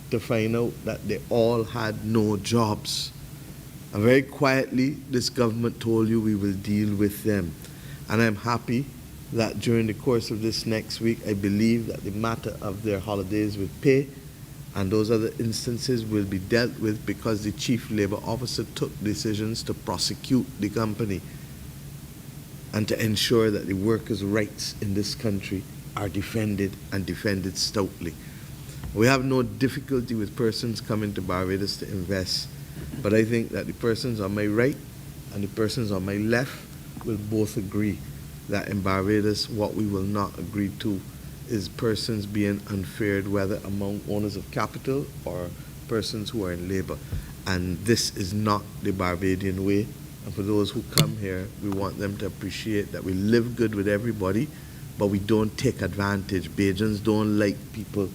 to find out that they all had no jobs. And very quietly, this government told you we will deal with them. And I'm happy that during the course of this next week, I believe that the matter of their holidays with pay and those other instances will be dealt with, because the chief labor officer took decisions to prosecute the company and to ensure that the workers' rights in this country are defended, and defended stoutly. We have no difficulty with persons coming to Barbados to invest, but I think that the persons on my right and the persons on my left will both agree that in Barbados what we will not agree to is persons being unfared, whether among owners of capital or persons who are in labor. And this is not the Barbadian way. And for those who come here, we want them to appreciate that we live good with everybody, but we don't take advantage. Bajans don't like people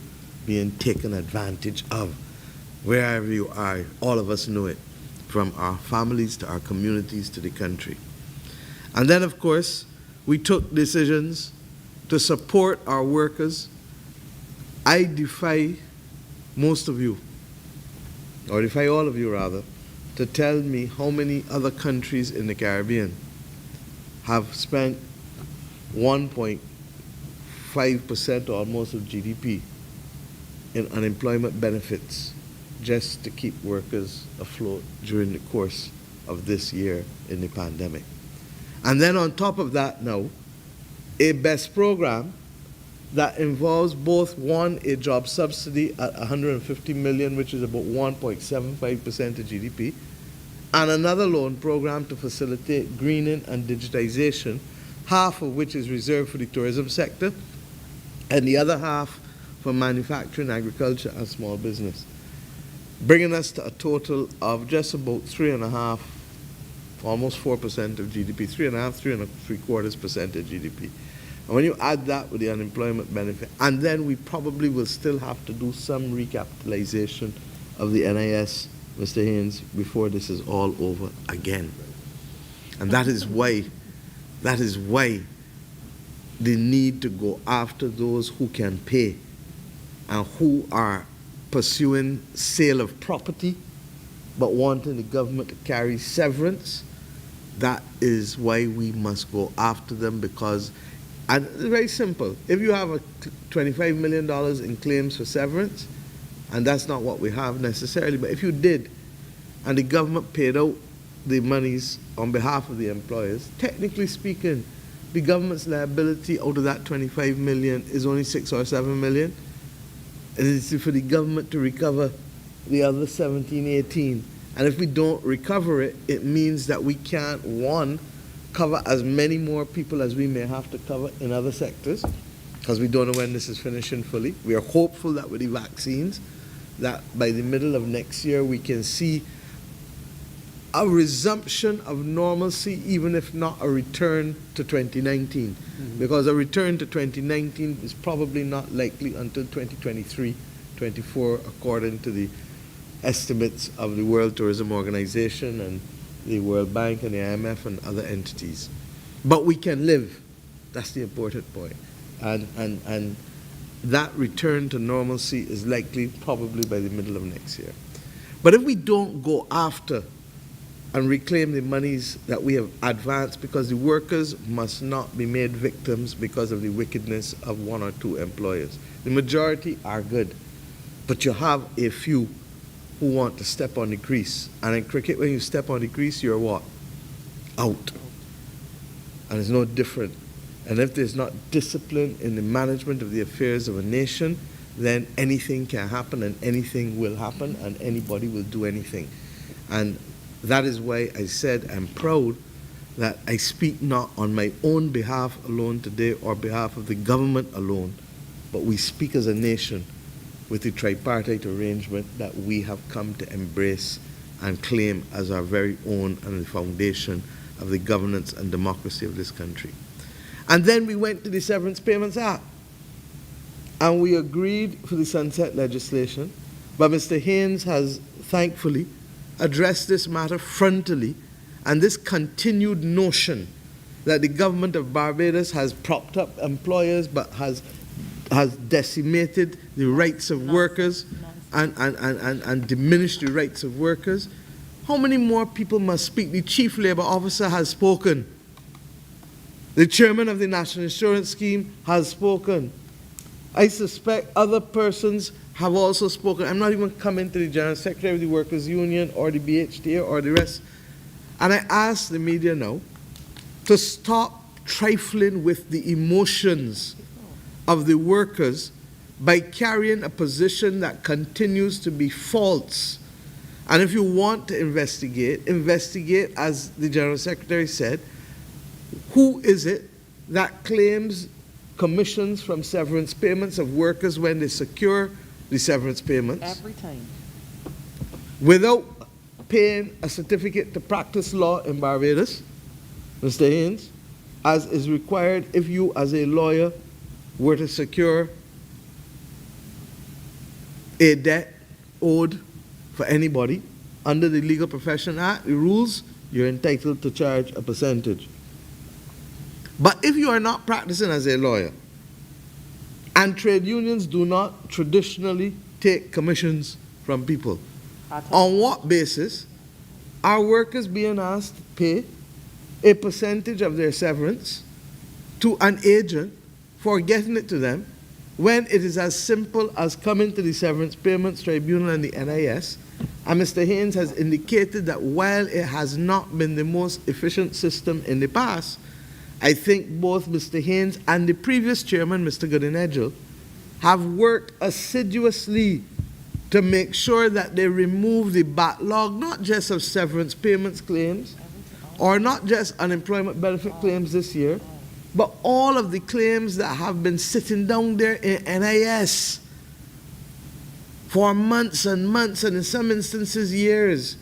being taken advantage of. Wherever you are, all of us know it, from our families to our communities to the country. And then, of course, we took decisions to support our workers. I defy most of you, or defy all of you rather, to tell me how many other countries in the Caribbean have spent 1.5% almost of GDP in unemployment benefits just to keep workers afloat during the course of this year in the pandemic. And then on top of that now, a BEST program that involves both, one, a job subsidy at 150 million, which is about 1.75% of GDP, and another loan program to facilitate greening and digitization, half of which is reserved for the tourism sector, and the other half for manufacturing, agriculture, and small business, bringing us to a total of just about 3.5%, almost 4% of GDP, 3.75% of GDP. And when you add that with the unemployment benefit, and then we probably will still have to do some recapitalization of the NIS, Mr. Haynes, before this is all over again. And that is why the need to go after those who can pay and who are pursuing sale of property but wanting the government to carry severance. That is why we must go after them, because, and it's very simple, if you have a $25 million in claims for severance, and that's not what we have necessarily, but if you did, and the government paid out the monies on behalf of the employers, technically speaking, the government's liability out of that 25 million is only 6 or 7 million. It is for the government to recover the other 17, 18. And if we don't recover it, it means that we can't, one, cover as many more people as we may have to cover in other sectors, because we don't know when this is finishing fully. We are hopeful that with the vaccines, that by the middle of next year we can see a resumption of normalcy, even if not a return to 2019. Because a return to 2019 is probably not likely until 2023, 24, according to the estimates of the World Tourism Organization and the World Bank and the IMF and other entities. But we can live. That's the important point. And that return to normalcy is likely probably by the middle of next year. But if we don't go after and reclaim the monies that we have advanced, because the workers must not be made victims because of the wickedness of 1 or 2 employers. The majority are good, but you have a few who want to step on the grease. And in cricket, when you step on the grease, you're what? Out. And it's no different. And if there's not discipline in the management of the affairs of a nation, then anything can happen and anything will happen and anybody will do anything. And that is why I said I'm proud that I speak not on my own behalf alone today or behalf of the government alone, but we speak as a nation with the tripartite arrangement that we have come to embrace and claim as our very own and the foundation of the governance and democracy of this country. And then we went to the Severance Payments Act, and we agreed for the sunset legislation, but Mr. Haynes has thankfully addressed this matter frontally, and this continued notion that the government of Barbados has propped up employers but has decimated the rights of workers and diminished the rights of workers. How many more people must speak? The Chief Labor Officer has spoken. The Chairman of the National Insurance Scheme has spoken. I suspect other persons have also spoken. I'm not even coming to the General Secretary of the Workers' Union or the BHTA or the rest. And I ask the media now to stop trifling with the emotions of the workers by carrying a position that continues to be false. And if you want to investigate, as the General Secretary said, who is it that claims commissions from severance payments of workers when they secure the severance payments? Every time. Without paying a certificate to practice law in Barbados, Mr. Haynes, as is required if you as a lawyer were to secure a debt owed for anybody under the Legal Profession Act, the rules, you're entitled to charge a percentage. But if you are not practicing as a lawyer, and trade unions do not traditionally take commissions from people, on what basis are workers being asked to pay a percentage of their severance to an agent for getting it to them when it is as simple as coming to the Severance Payments Tribunal and the NIS? And Mr. Haynes has indicated that while it has not been the most efficient system in the past, I think both Mr. Haynes and the previous chairman, Mr. Goodinedgel, have worked assiduously to make sure that they remove the backlog, not just of severance payments claims, or not just unemployment benefit claims this year, but all of the claims that have been sitting down there in NIS for months and months, and in some instances years,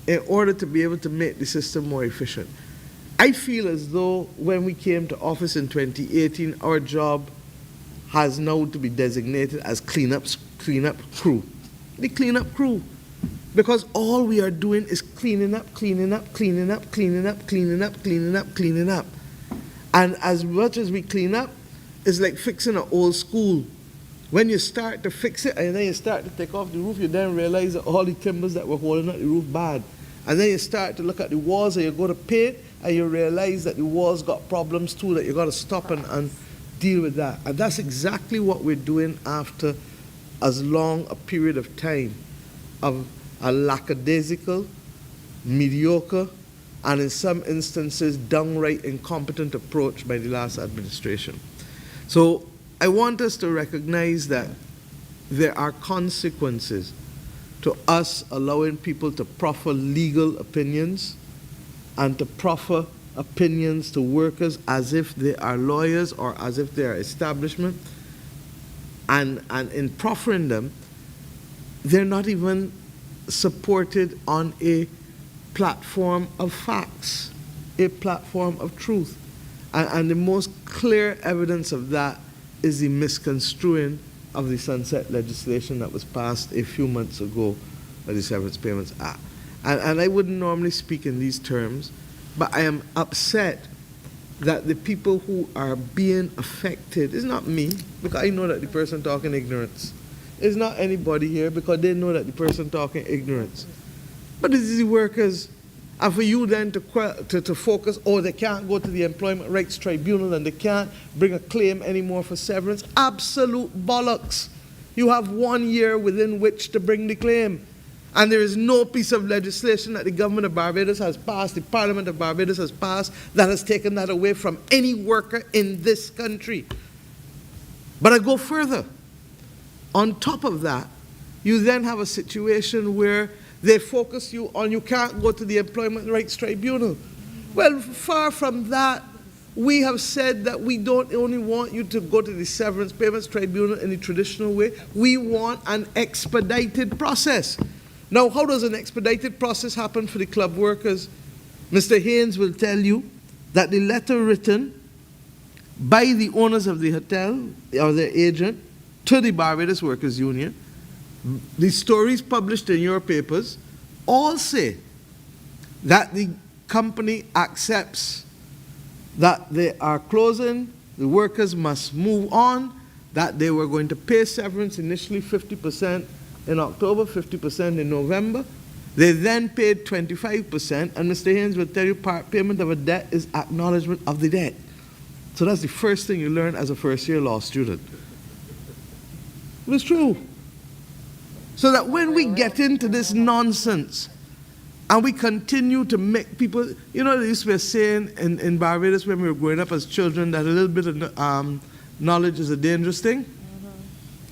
in order to be able to make the system more efficient. I feel as though when we came to office in 2018, our job has now to be designated as cleanup crew. The cleanup crew. Because all we are doing is cleaning up. And as much as we clean up, it's like fixing an old school. When you start to fix it and then you start to take off the roof, you then realize that all the timbers that were holding up the roof bad. And then you start to look at the walls and you go to paint and you realize that the walls got problems too, that you got to stop and deal with that. And that's exactly what we're doing after as long a period of time of a lackadaisical, mediocre, and in some instances downright incompetent approach by the last administration. So I want us to recognize that there are consequences to us allowing people to proffer legal opinions and to proffer opinions to workers as if they are lawyers or as if they are establishment. And in proffering them, they're not even supported on a platform of facts, a platform of truth. And the most clear evidence of that is the misconstruing of the sunset legislation that was passed a few months ago by the Severance Payments Act. And I wouldn't normally speak in these terms, but I am upset that the people who are being affected, it's not me, because I know that the person talking ignorance. It's not anybody here because they know that the person talking ignorance. But it is the workers. And for you then to focus, oh, they can't go to the Employment Rights Tribunal and they can't bring a claim anymore for severance. Absolute bollocks. You have 1 year within which to bring the claim. And there is no piece of legislation that the government of Barbados has passed, the Parliament of Barbados has passed, that has taken that away from any worker in this country. But I go further. On top of that, you then have a situation where they focus you on you can't go to the Employment Rights Tribunal. Well, far from that, we have said that we don't only want you to go to the severance payments tribunal in the traditional way. We want an expedited process. Now, how does an expedited process happen for the club workers? Mr. Haynes will tell you that the letter written by the owners of the hotel or their agent to the Barbados Workers Union, the stories published in your papers, all say that the company accepts that they are closing, the workers must move on, that they were going to pay severance initially 50% in October, 50% in November. They then paid 25%, and Mr. Haynes will tell you part payment of a debt is acknowledgement of the debt. So that's the first thing you learn as a first-year law student. It's true. So that when we get into this nonsense, and we continue to make people, you know, they used to be a saying in Barbados when we were growing up as children that a little bit of knowledge is a dangerous thing.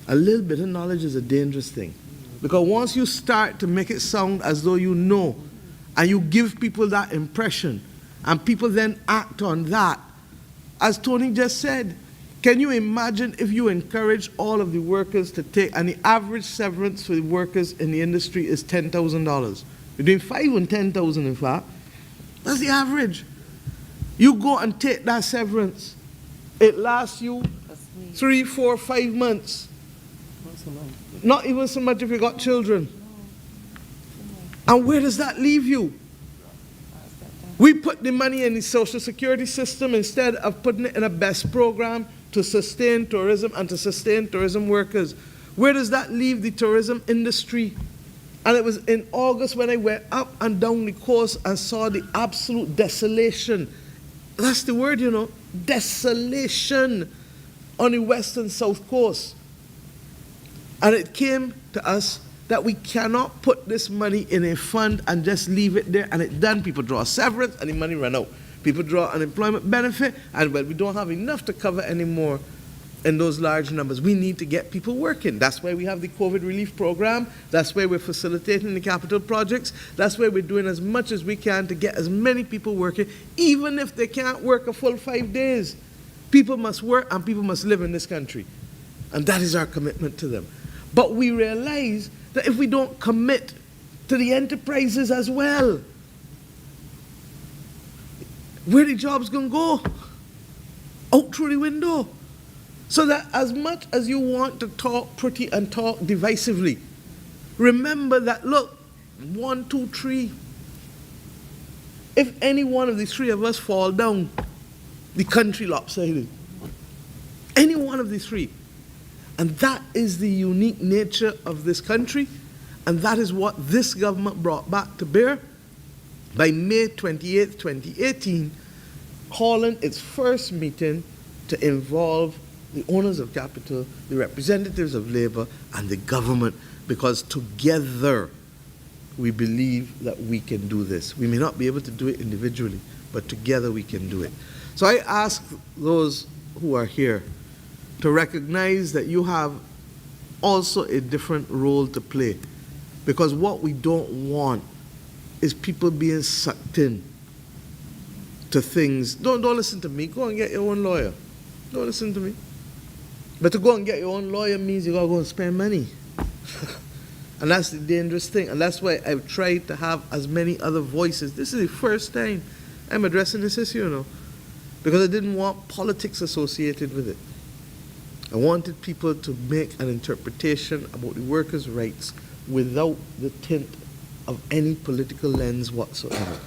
A little bit of knowledge is a dangerous thing. Because once you start to make it sound as though you know, and you give people that impression, and people then act on that, as Tony just said, can you imagine if you encourage all of the workers to take, and the average severance for the workers in the industry is $10,000. Between 5 and 10,000, in fact. That's the average. You go and take that severance. It lasts you 3, 4, 5 months. Not even so much if you got children. And where does that leave you? We put the money in the social security system instead of putting it in a BEST program to sustain tourism and to sustain tourism workers. Where does that leave the tourism industry? And it was in August when I went up and down the coast and saw the absolute desolation. That's the word, you know, desolation on the west and south coast. And it came to us that we cannot put this money in a fund and just leave it there and it's done. People draw a severance and the money run out. People draw unemployment benefit and, well, we don't have enough to cover anymore in those large numbers. We need to get people working. That's why we have the COVID relief program. That's why we're facilitating the capital projects. That's why we're doing as much as we can to get as many people working, even if they can't work a full 5 days. People must work and people must live in this country. And that is our commitment to them. But we realize that if we don't commit to the enterprises as well, where the jobs gonna go? Out through the window. So that as much as you want to talk pretty and talk divisively, remember that, look, 1, 2, 3. If any one of the 3 of us fall down, the country lopsided. Any one of the 3. And that is the unique nature of this country, and that is what this government brought back to bear by May 28, 2018, calling its first meeting to involve the owners of capital, the representatives of labor, and the government, because together we believe that we can do this. We may not be able to do it individually, but together we can do it. So I ask those who are here to recognize that you have also a different role to play, because what we don't want is people being sucked in to things. Don't listen to me. Go and get your own lawyer. Don't listen to me. But to go and get your own lawyer means you got to go and spend money. And that's the dangerous thing. And that's why I've tried to have as many other voices. This is the first time I'm addressing this issue, you know, because I didn't want politics associated with it. I wanted people to make an interpretation about the workers' rights without the tint of any political lens whatsoever.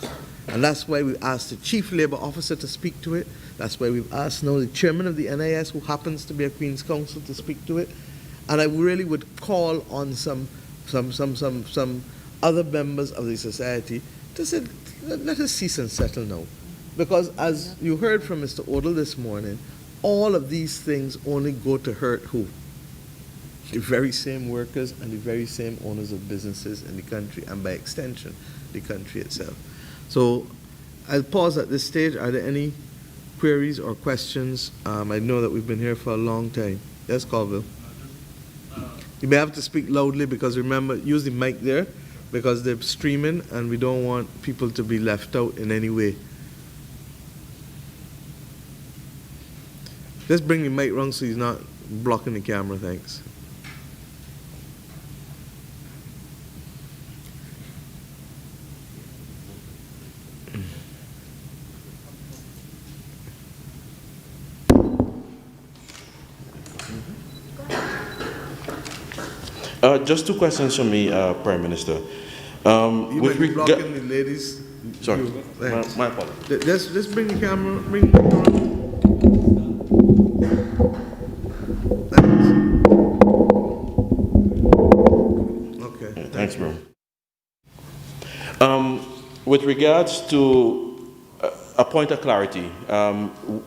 And that's why we asked the Chief Labor Officer to speak to it. That's why we've asked now the Chairman of the NIS, who happens to be a Queen's Counsel, to speak to it. And I really would call on some other members of the society to say, let us cease and settle now. Because as you heard from Mr. Odell this morning, all of these things only go to hurt who? The very same workers and the very same owners of businesses in the country, and by extension, the country itself. So I'll pause at this stage. Are there any queries or questions? I know that we've been here for a long time. Yes, Colville? You may have to speak loudly, because remember, use the mic there, because they're streaming and we don't want people to be left out in any way. Just bring your mic wrong so he's not blocking the camera, thanks. Just two questions from me, Prime Minister. You might be blocking the ladies. Sorry, Thanks. my apologies. Just bring the camera, bring the mic on. Thanks. Okay. Yeah, thanks, bro. With regards to a point of clarity,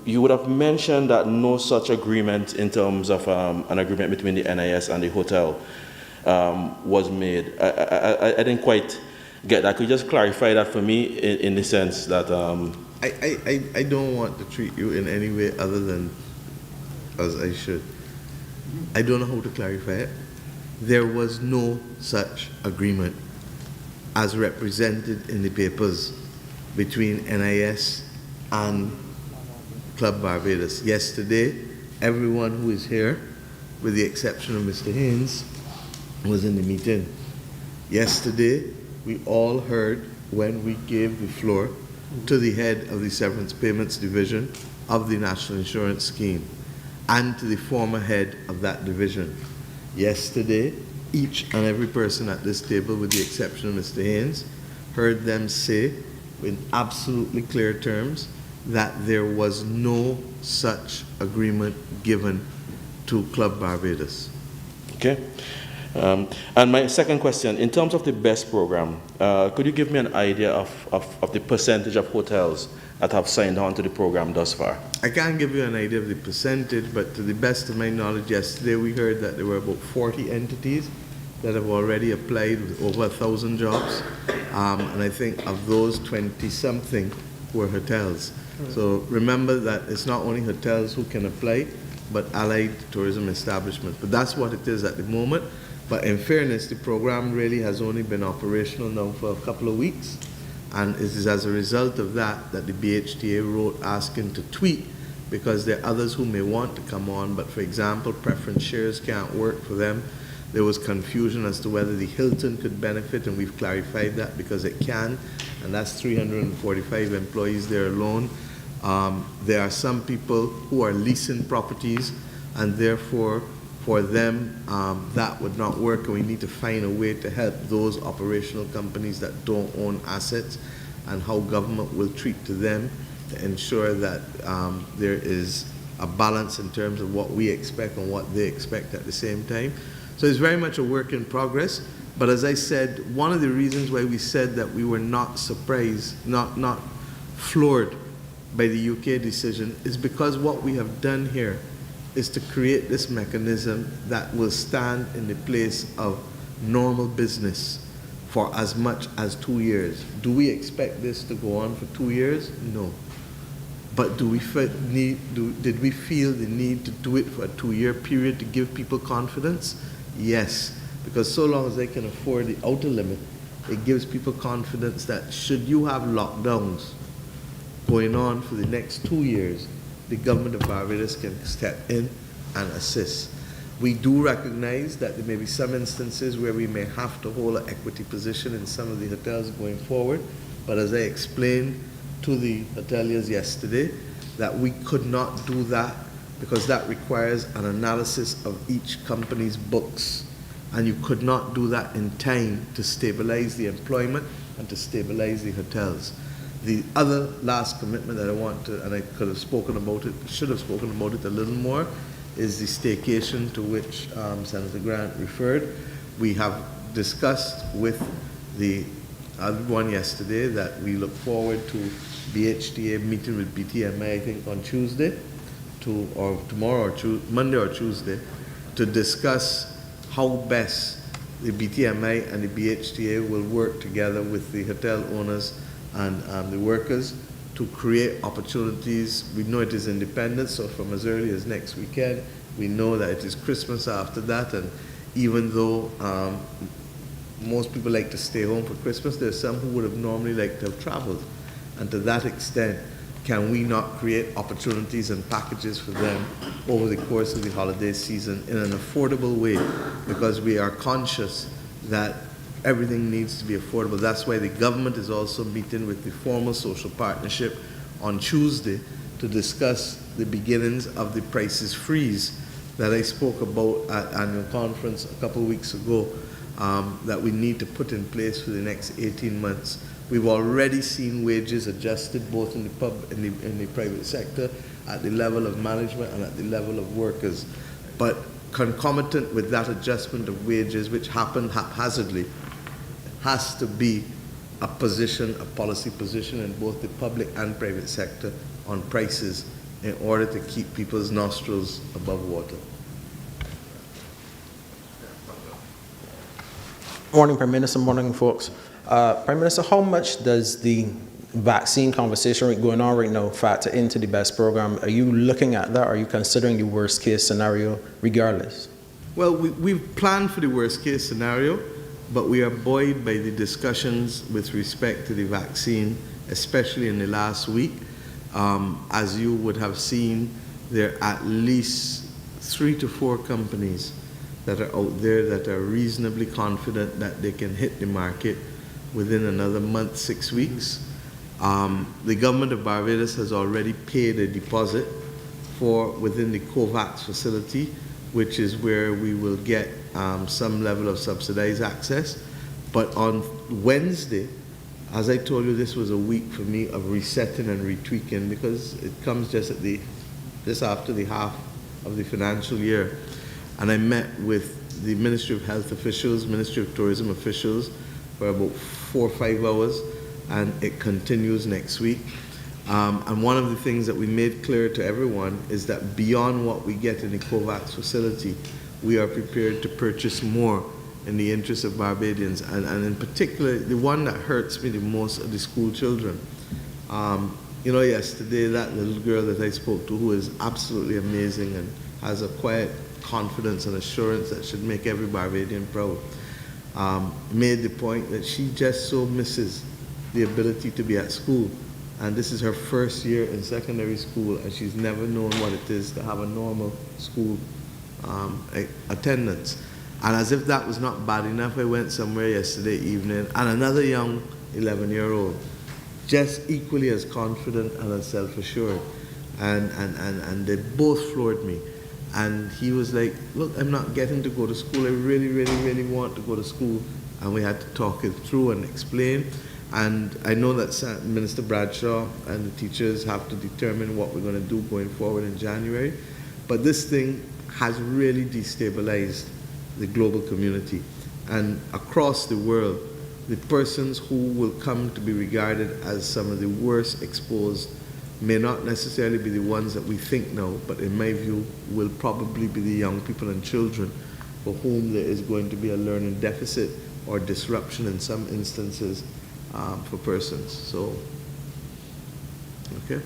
you would have mentioned that no such agreement in terms of an agreement between the NIS and the hotel was made. I didn't quite get that. Could you just clarify that for me in the sense that... I don't want to treat you in any way other than as I should. I don't know how to clarify it. There was no such agreement as represented in the papers between NIS and Club Barbados. Yesterday, everyone who is here, with the exception of Mr. Haynes, was in the meeting. Yesterday, we all heard when we gave the floor to the head of the Severance Payments Division of the National Insurance Scheme and to the former head of that division. Yesterday, each and every person at this table, with the exception of Mr. Haynes, heard them say in absolutely clear terms that there was no such agreement given to Club Barbados. Okay. And my second question, in terms of the BEST program, could you give me an idea of the percentage of hotels that have signed on to the program thus far? I can't give you an idea of the percentage, but to the best of my knowledge, yesterday we heard that there were about 40 entities that have already applied with over 1,000 jobs. And I think of those, 20-something were hotels. So remember that it's not only hotels who can apply, but allied tourism establishments. But that's what it is at the moment. But in fairness, the program really has only been operational now for a couple of weeks. And it is as a result of that that the BHTA wrote asking to tweak, because there are others who may want to come on, but for example, preference shares can't work for them. There was confusion as to whether the Hilton could benefit, and we've clarified that because it can, and that's 345 employees there alone. There are some people who are leasing properties, and therefore for them that would not work, and we need to find a way to help those operational companies that don't own assets, and how government will treat to them to ensure that there is a balance in terms of what we expect and what they expect at the same time. So it's very much a work in progress. But as I said, one of the reasons why we said that we were not surprised, not floored by the UK decision, is because what we have done here is to create this mechanism that will stand in the place of normal business for as much as 2 years. Do we expect this to go on for 2 years? No. But did we feel the need to do it for a 2-year period to give people confidence? Yes, because so long as they can afford the outer limit, it gives people confidence that should you have lockdowns going on for the next 2 years, the government of Barbados can step in and assist. We do recognize that there may be some instances where we may have to hold an equity position in some of the hotels going forward, but as I explained to the hoteliers yesterday, that we could not do that because that requires an analysis of each company's books, and you could not do that in time to stabilize the employment and to stabilize the hotels. The other last commitment that I want to, and I could have spoken about it, should have spoken about it a little more, is the staycation to which Senator Grant referred. We have discussed with the other one yesterday that we look forward to BHTA meeting with BTMI, I think on Tuesday, or tomorrow, or Monday or Tuesday, to discuss how best the BTMI and the BHTA will work together with the hotel owners and the workers to create opportunities. We know it is Independence, so from as early as next weekend, we know that it is Christmas after that, and even though most people like to stay home for Christmas, there's some who would have normally liked to have traveled. And to that extent, can we not create opportunities and packages for them over the course of the holiday season in an affordable way? Because we are conscious that everything needs to be affordable. That's why the government is also meeting with the formal social partnership on Tuesday to discuss the beginnings of the prices freeze that I spoke about at annual conference a couple of weeks ago, that we need to put in place for the next 18 months. We've already seen wages adjusted both in the private sector, at the level of management and at the level of workers. But concomitant with that adjustment of wages, which happened haphazardly, has to be a position, a policy position in both the public and private sector on prices in order to keep people's nostrils above water. Morning, Prime Minister. Morning, folks. Prime Minister, how much does the vaccine conversation going on right now factor into the BEST program? Are you looking at that? Are you considering the worst case scenario regardless? Well, we've planned for the worst case scenario, but we are buoyed by the discussions with respect to the vaccine, especially in the last week. As you would have seen, there are at least 3 to 4 companies that are out there that are reasonably confident that they can hit the market within another month, 6 weeks. The government of Barbados has already paid a deposit within the COVAX facility, which is where we will get some level of subsidized access. But on Wednesday, as I told you, this was a week for me of resetting and retweaking because it comes just after the half of the financial year. And I met with the Ministry of Health officials, Ministry of Tourism officials for about 4 or 5 hours, and it continues next week. And one of the things that we made clear to everyone is that beyond what we get in the COVAX facility, we are prepared to purchase more in the interest of Barbadians. And in particular, the one that hurts me the most are the school children. You know, yesterday, that little girl that I spoke to, who is absolutely amazing and has a quiet confidence and assurance that should make every Barbadian proud, made the point that she just so misses the ability to be at school. And this is her first year in secondary school, and she's never known what it is to have a normal school attendance. And as if that was not bad enough, I went somewhere yesterday evening, and another young 11-year-old, just equally as confident and as self-assured. And they both floored me. And he was like, look, I'm not getting to go to school. I really, really, really want to go to school. And we had to talk it through and explain. And I know that Minister Bradshaw and the teachers have to determine what we're going to do going forward in January. But this thing has really destabilized the global community. And across the world, the persons who will come to be regarded as some of the worst exposed may not necessarily be the ones that we think now, but in my view, will probably be the young people and children for whom there is going to be a learning deficit or disruption in some instances for persons. So, okay.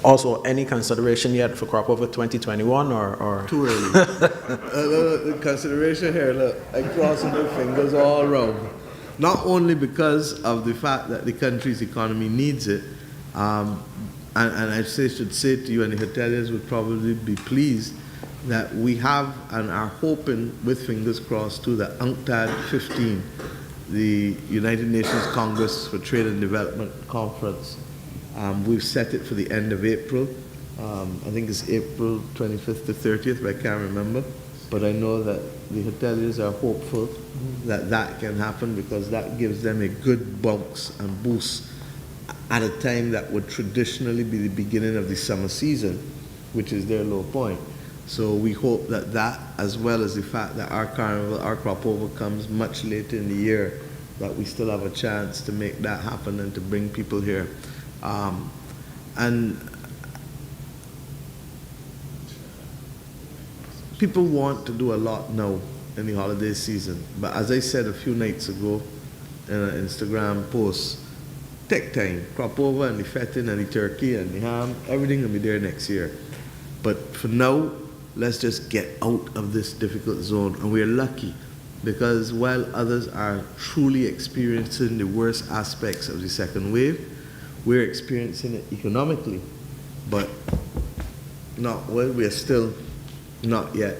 Also, any consideration yet for crop over 2021 or? Too early. The consideration here, look, I'm crossing my fingers all around. Not only because of the fact that the country's economy needs it, and I should say to you, and the hoteliers would probably be pleased, that we have and are hoping, with fingers crossed, too, that UNCTAD 15, the United Nations Congress for Trade and Development Conference, we've set it for the end of April. I think it's April 25th to 30th, but I can't remember. But I know that the hoteliers are hopeful that that can happen because that gives them a good bounce and boost at a time that would traditionally be the beginning of the summer season, which is their low point. So we hope that that, as well as the fact that our carnival, our crop over comes much later in the year, that we still have a chance to make that happen and to bring people here. And people want to do a lot now in the holiday season, but as I said a few nights ago in an Instagram post, take time. Crop over and the fetting and the turkey and the ham, everything will be there next year. But for now, let's just get out of this difficult zone. And we're lucky because while others are truly experiencing the worst aspects of the second wave, we're experiencing it economically, but not well. We are still not yet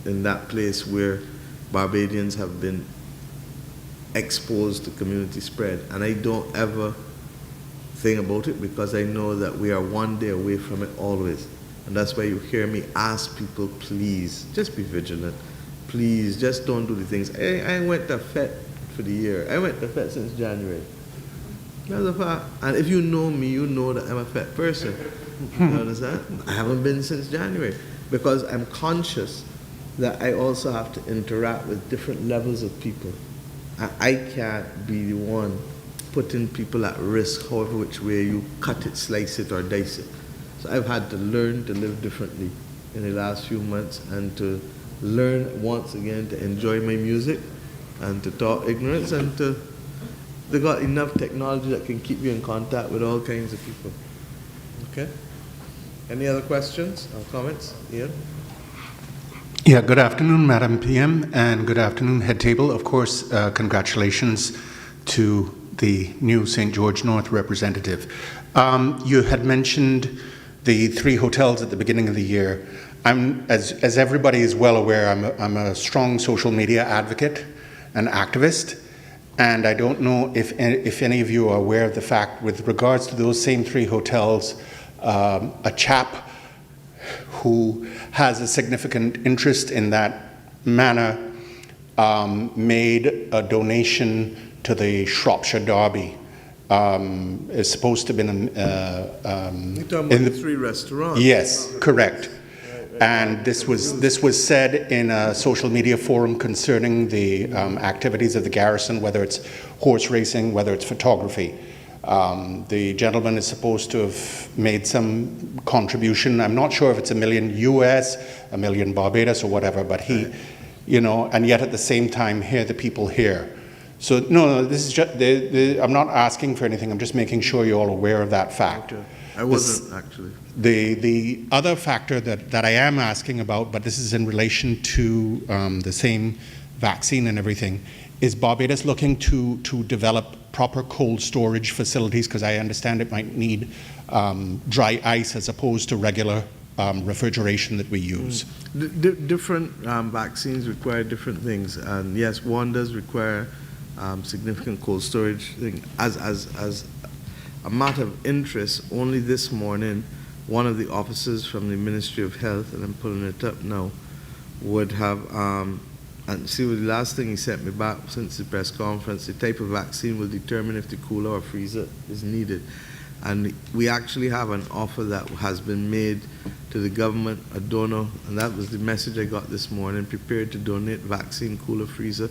in that place where Barbadians have been exposed to community spread. And I don't ever think about it because I know that we are one day away from it always. And that's why you hear me ask people, please, just be vigilant. Please, just don't do the things. I went to FET for the year. I went to FET since January. That's a fact. And if you know me, you know that I'm a FET person. You understand? I haven't been since January because I'm conscious that I also have to interact with different levels of people. I can't be the one putting people at risk, however which way you cut it, slice it, or dice it. So I've had to learn to live differently in the last few months and to learn once again to enjoy my music and to talk ignorance and to, they got enough technology that can keep you in contact with all kinds of people. Okay? Any other questions or comments? Ian? Yeah, good afternoon, Madam PM, and good afternoon, Head Table. Of course, congratulations to the new St. George North representative. You had mentioned the 3 hotels at the beginning of the year. As everybody is well aware, I'm a strong social media advocate and activist, and I don't know if any of you are aware of the fact, with regards to those same 3 hotels, a chap who has a significant interest in that manor made a donation to the Shropshire Derby. It's supposed to have been You're talking about the 3 restaurants. Yes, correct. And this was said in a social media forum concerning the activities of the garrison, whether it's horse racing, whether it's photography. The gentleman is supposed to have made some contribution. I'm not sure if it's $1 million US, $1 million Barbados, or whatever, but he, you know, and yet at the same time, hear the people here. So, no, this is just, I'm not asking for anything, I'm just making sure you're all aware of that fact. Okay. I wasn't, actually. The other factor that I am asking about, but this is in relation to the same vaccine and everything, is Barbados looking to develop proper cold storage facilities? Because I understand it might need dry ice as opposed to regular refrigeration that we use. Different vaccines require different things, and yes, one does require significant cold storage thing. As a matter of interest, only this morning, one of the officers from the Ministry of Health, and I'm pulling it up now, would have, and see, the last thing he sent me back since the press conference, the type of vaccine will determine if the cooler or freezer is needed. And we actually have an offer that has been made to the government, a donor, and that was the message I got this morning, prepared to donate vaccine cooler freezer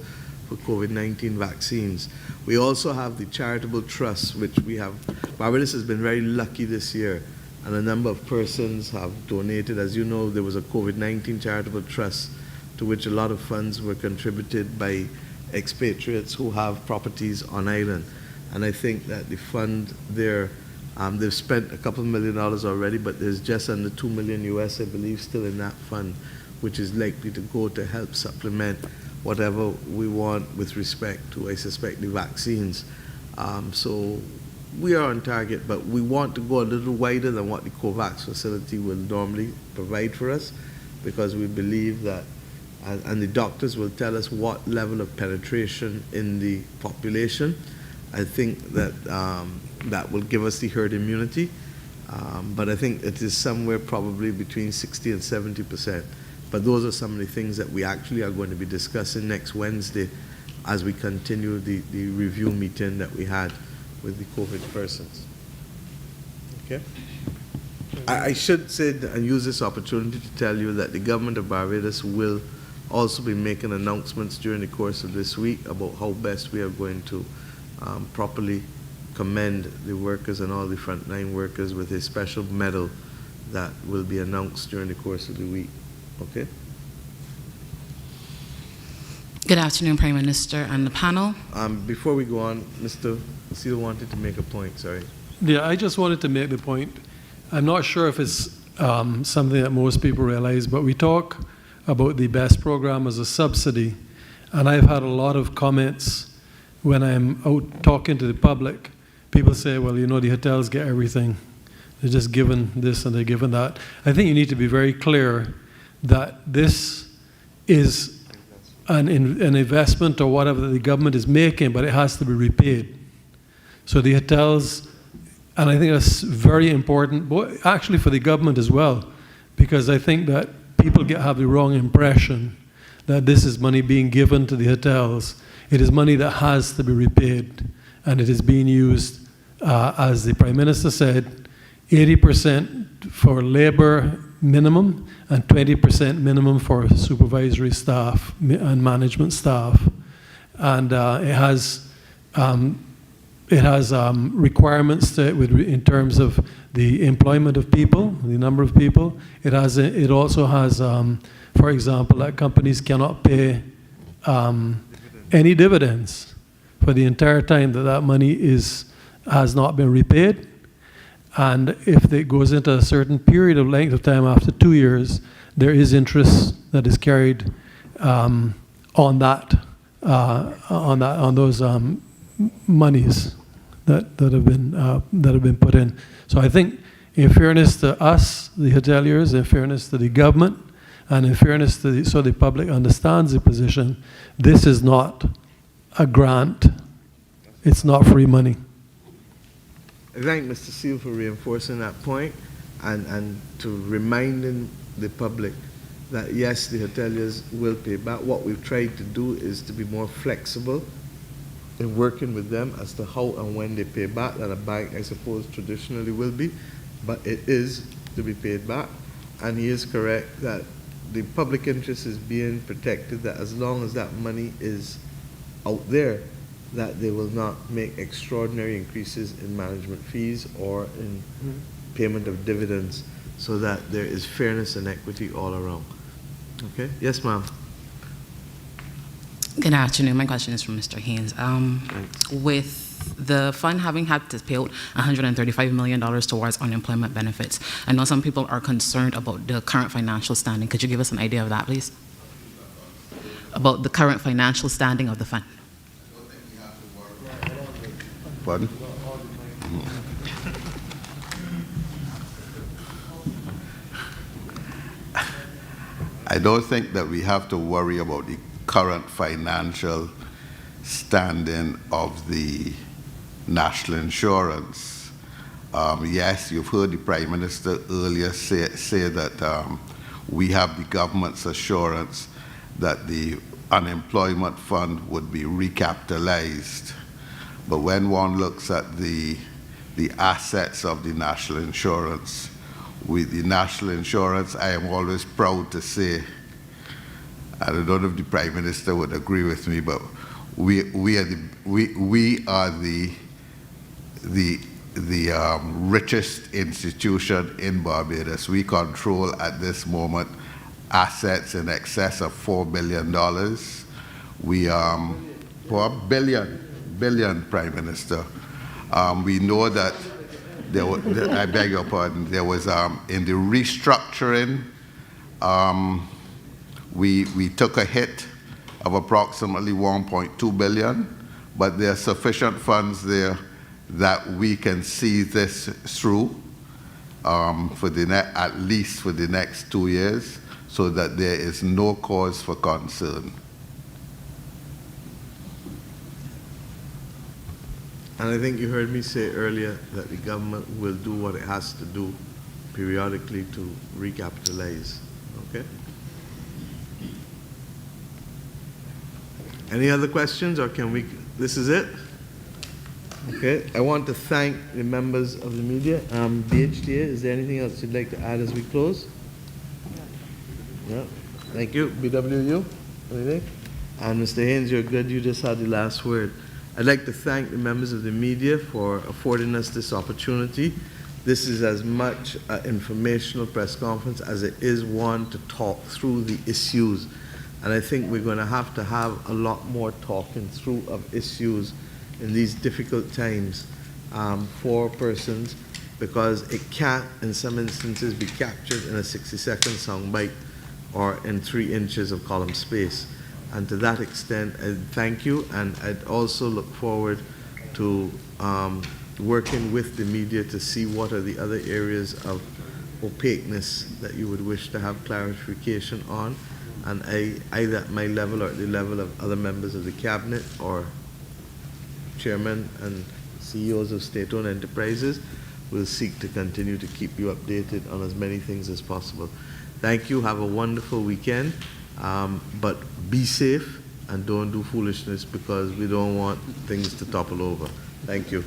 for COVID-19 vaccines. We also have the charitable trust, which we have. Barbados has been very lucky this year, and a number of persons have donated. As you know, there was a COVID-19 charitable trust to which a lot of funds were contributed by expatriates who have properties on island. And I think that the fund there, they've spent a couple $1 million already, but there's just under $2 million US, I believe, still in that fund, which is likely to go to help supplement whatever we want with respect to, I suspect, the vaccines. So we are on target, but we want to go a little wider than what the COVAX facility will normally provide for us, because we believe that, and the doctors will tell us what level of penetration in the population. I think that that will give us the herd immunity, but I think it is somewhere probably between 60 and 70%. But those are some of the things that we actually are going to be discussing next Wednesday as we continue the review meeting that we had with the COVID persons. Okay? I should say and use this opportunity to tell you that the government of Barbados will also be making announcements during the course of this week about how best we are going to properly commend the workers and all the frontline workers with a special medal that will be announced during the course of the week. Okay? Good afternoon, Prime Minister and the panel. Before we go on, Mr. Seal wanted to make a point, sorry. Yeah, I just wanted to make the point. I'm not sure if it's something that most people realize, but we talk about the BEST program as a subsidy, and I've had a lot of comments when I'm out talking to the public people say, well, you know, the hotels get everything. They're just given this and they're given that. I think you need to be very clear that this is an investment or whatever that the government is making, but it has to be repaid. So the hotels, and I think that's very important, actually for the government as well, because I think that people have the wrong impression that this is money being given to the hotels. It is money that has to be repaid, and it is being used, as the Prime Minister said, 80% for labor minimum and 20% minimum for supervisory staff and management staff. And it has requirements in terms of the employment of people, the number of people. It also has, for example, that companies cannot pay any dividends for the entire time that money has not been repaid. And if it goes into a certain period of length of time after 2 years, there is interest that is carried on those monies that have been put in. So I think, in fairness to us, the hoteliers, in fairness to the government, and in fairness to so the public understands the position, this is not a grant. It's not free money. I thank Mr. Seal for reinforcing that point and to reminding the public that yes, the hoteliers will pay back. What we've tried to do is to be more flexible in working with them as to how and when they pay back, that a bank, I suppose, traditionally will be, but it is to be paid back. And he is correct that the public interest is being protected, that as long as that money is out there, that they will not make extraordinary increases in management fees or in payment of dividends, so that there is fairness and equity all around. Okay? Yes, ma'am. Good afternoon. My question is from Mr. Haynes. With the fund having had to pay out $135 million towards unemployment benefits, I know some people are concerned about the current financial standing. Could you give us an idea of that, please? About the current financial standing of the fund. Pardon? I don't think that we have to worry about the current financial standing of the national insurance. Yes, you've heard the Prime Minister earlier say that we have the government's assurance that the unemployment fund would be recapitalized. But when one looks at the assets of the national insurance, with the national insurance, I am always proud to say, I don't know if the Prime Minister would agree with me, but we are the richest institution in Barbados. We control at this moment assets in excess of $4 billion. We $4 billion, Prime Minister. We know that I beg your pardon, there was in the restructuring, we took a hit of approximately $1.2 billion, but there are sufficient funds there that we can see this through for at least for the next 2 years, so that there is no cause for concern. And I think you heard me say earlier that the government will do what it has to do periodically to recapitalize. Okay? Any other questions, or can we, this is it? Okay, I want to thank the members of the media. BHTA, is there anything else you'd like to add as we close? Yeah, thank you. BWU, anything? And Mr. Haynes, you're good, you just had the last word. I'd like to thank the members of the media for affording us this opportunity. This is as much an informational press conference as it is one to talk through the issues. And I think we're going to have a lot more talking through of issues in these difficult times for persons, because it can't, in some instances, be captured in a 60-second soundbite or in 3 inches of column space. And to that extent, I thank you, and I'd also look forward to working with the media to see what are the other areas of opaqueness that you would wish to have clarification on. And either at my level or at the level of other members of the cabinet or chairmen and CEOs of state-owned enterprises, will seek to continue to keep you updated on as many things as possible. Thank you. Have a wonderful weekend. But be safe and don't do foolishness, because we don't want things to topple over. Thank you.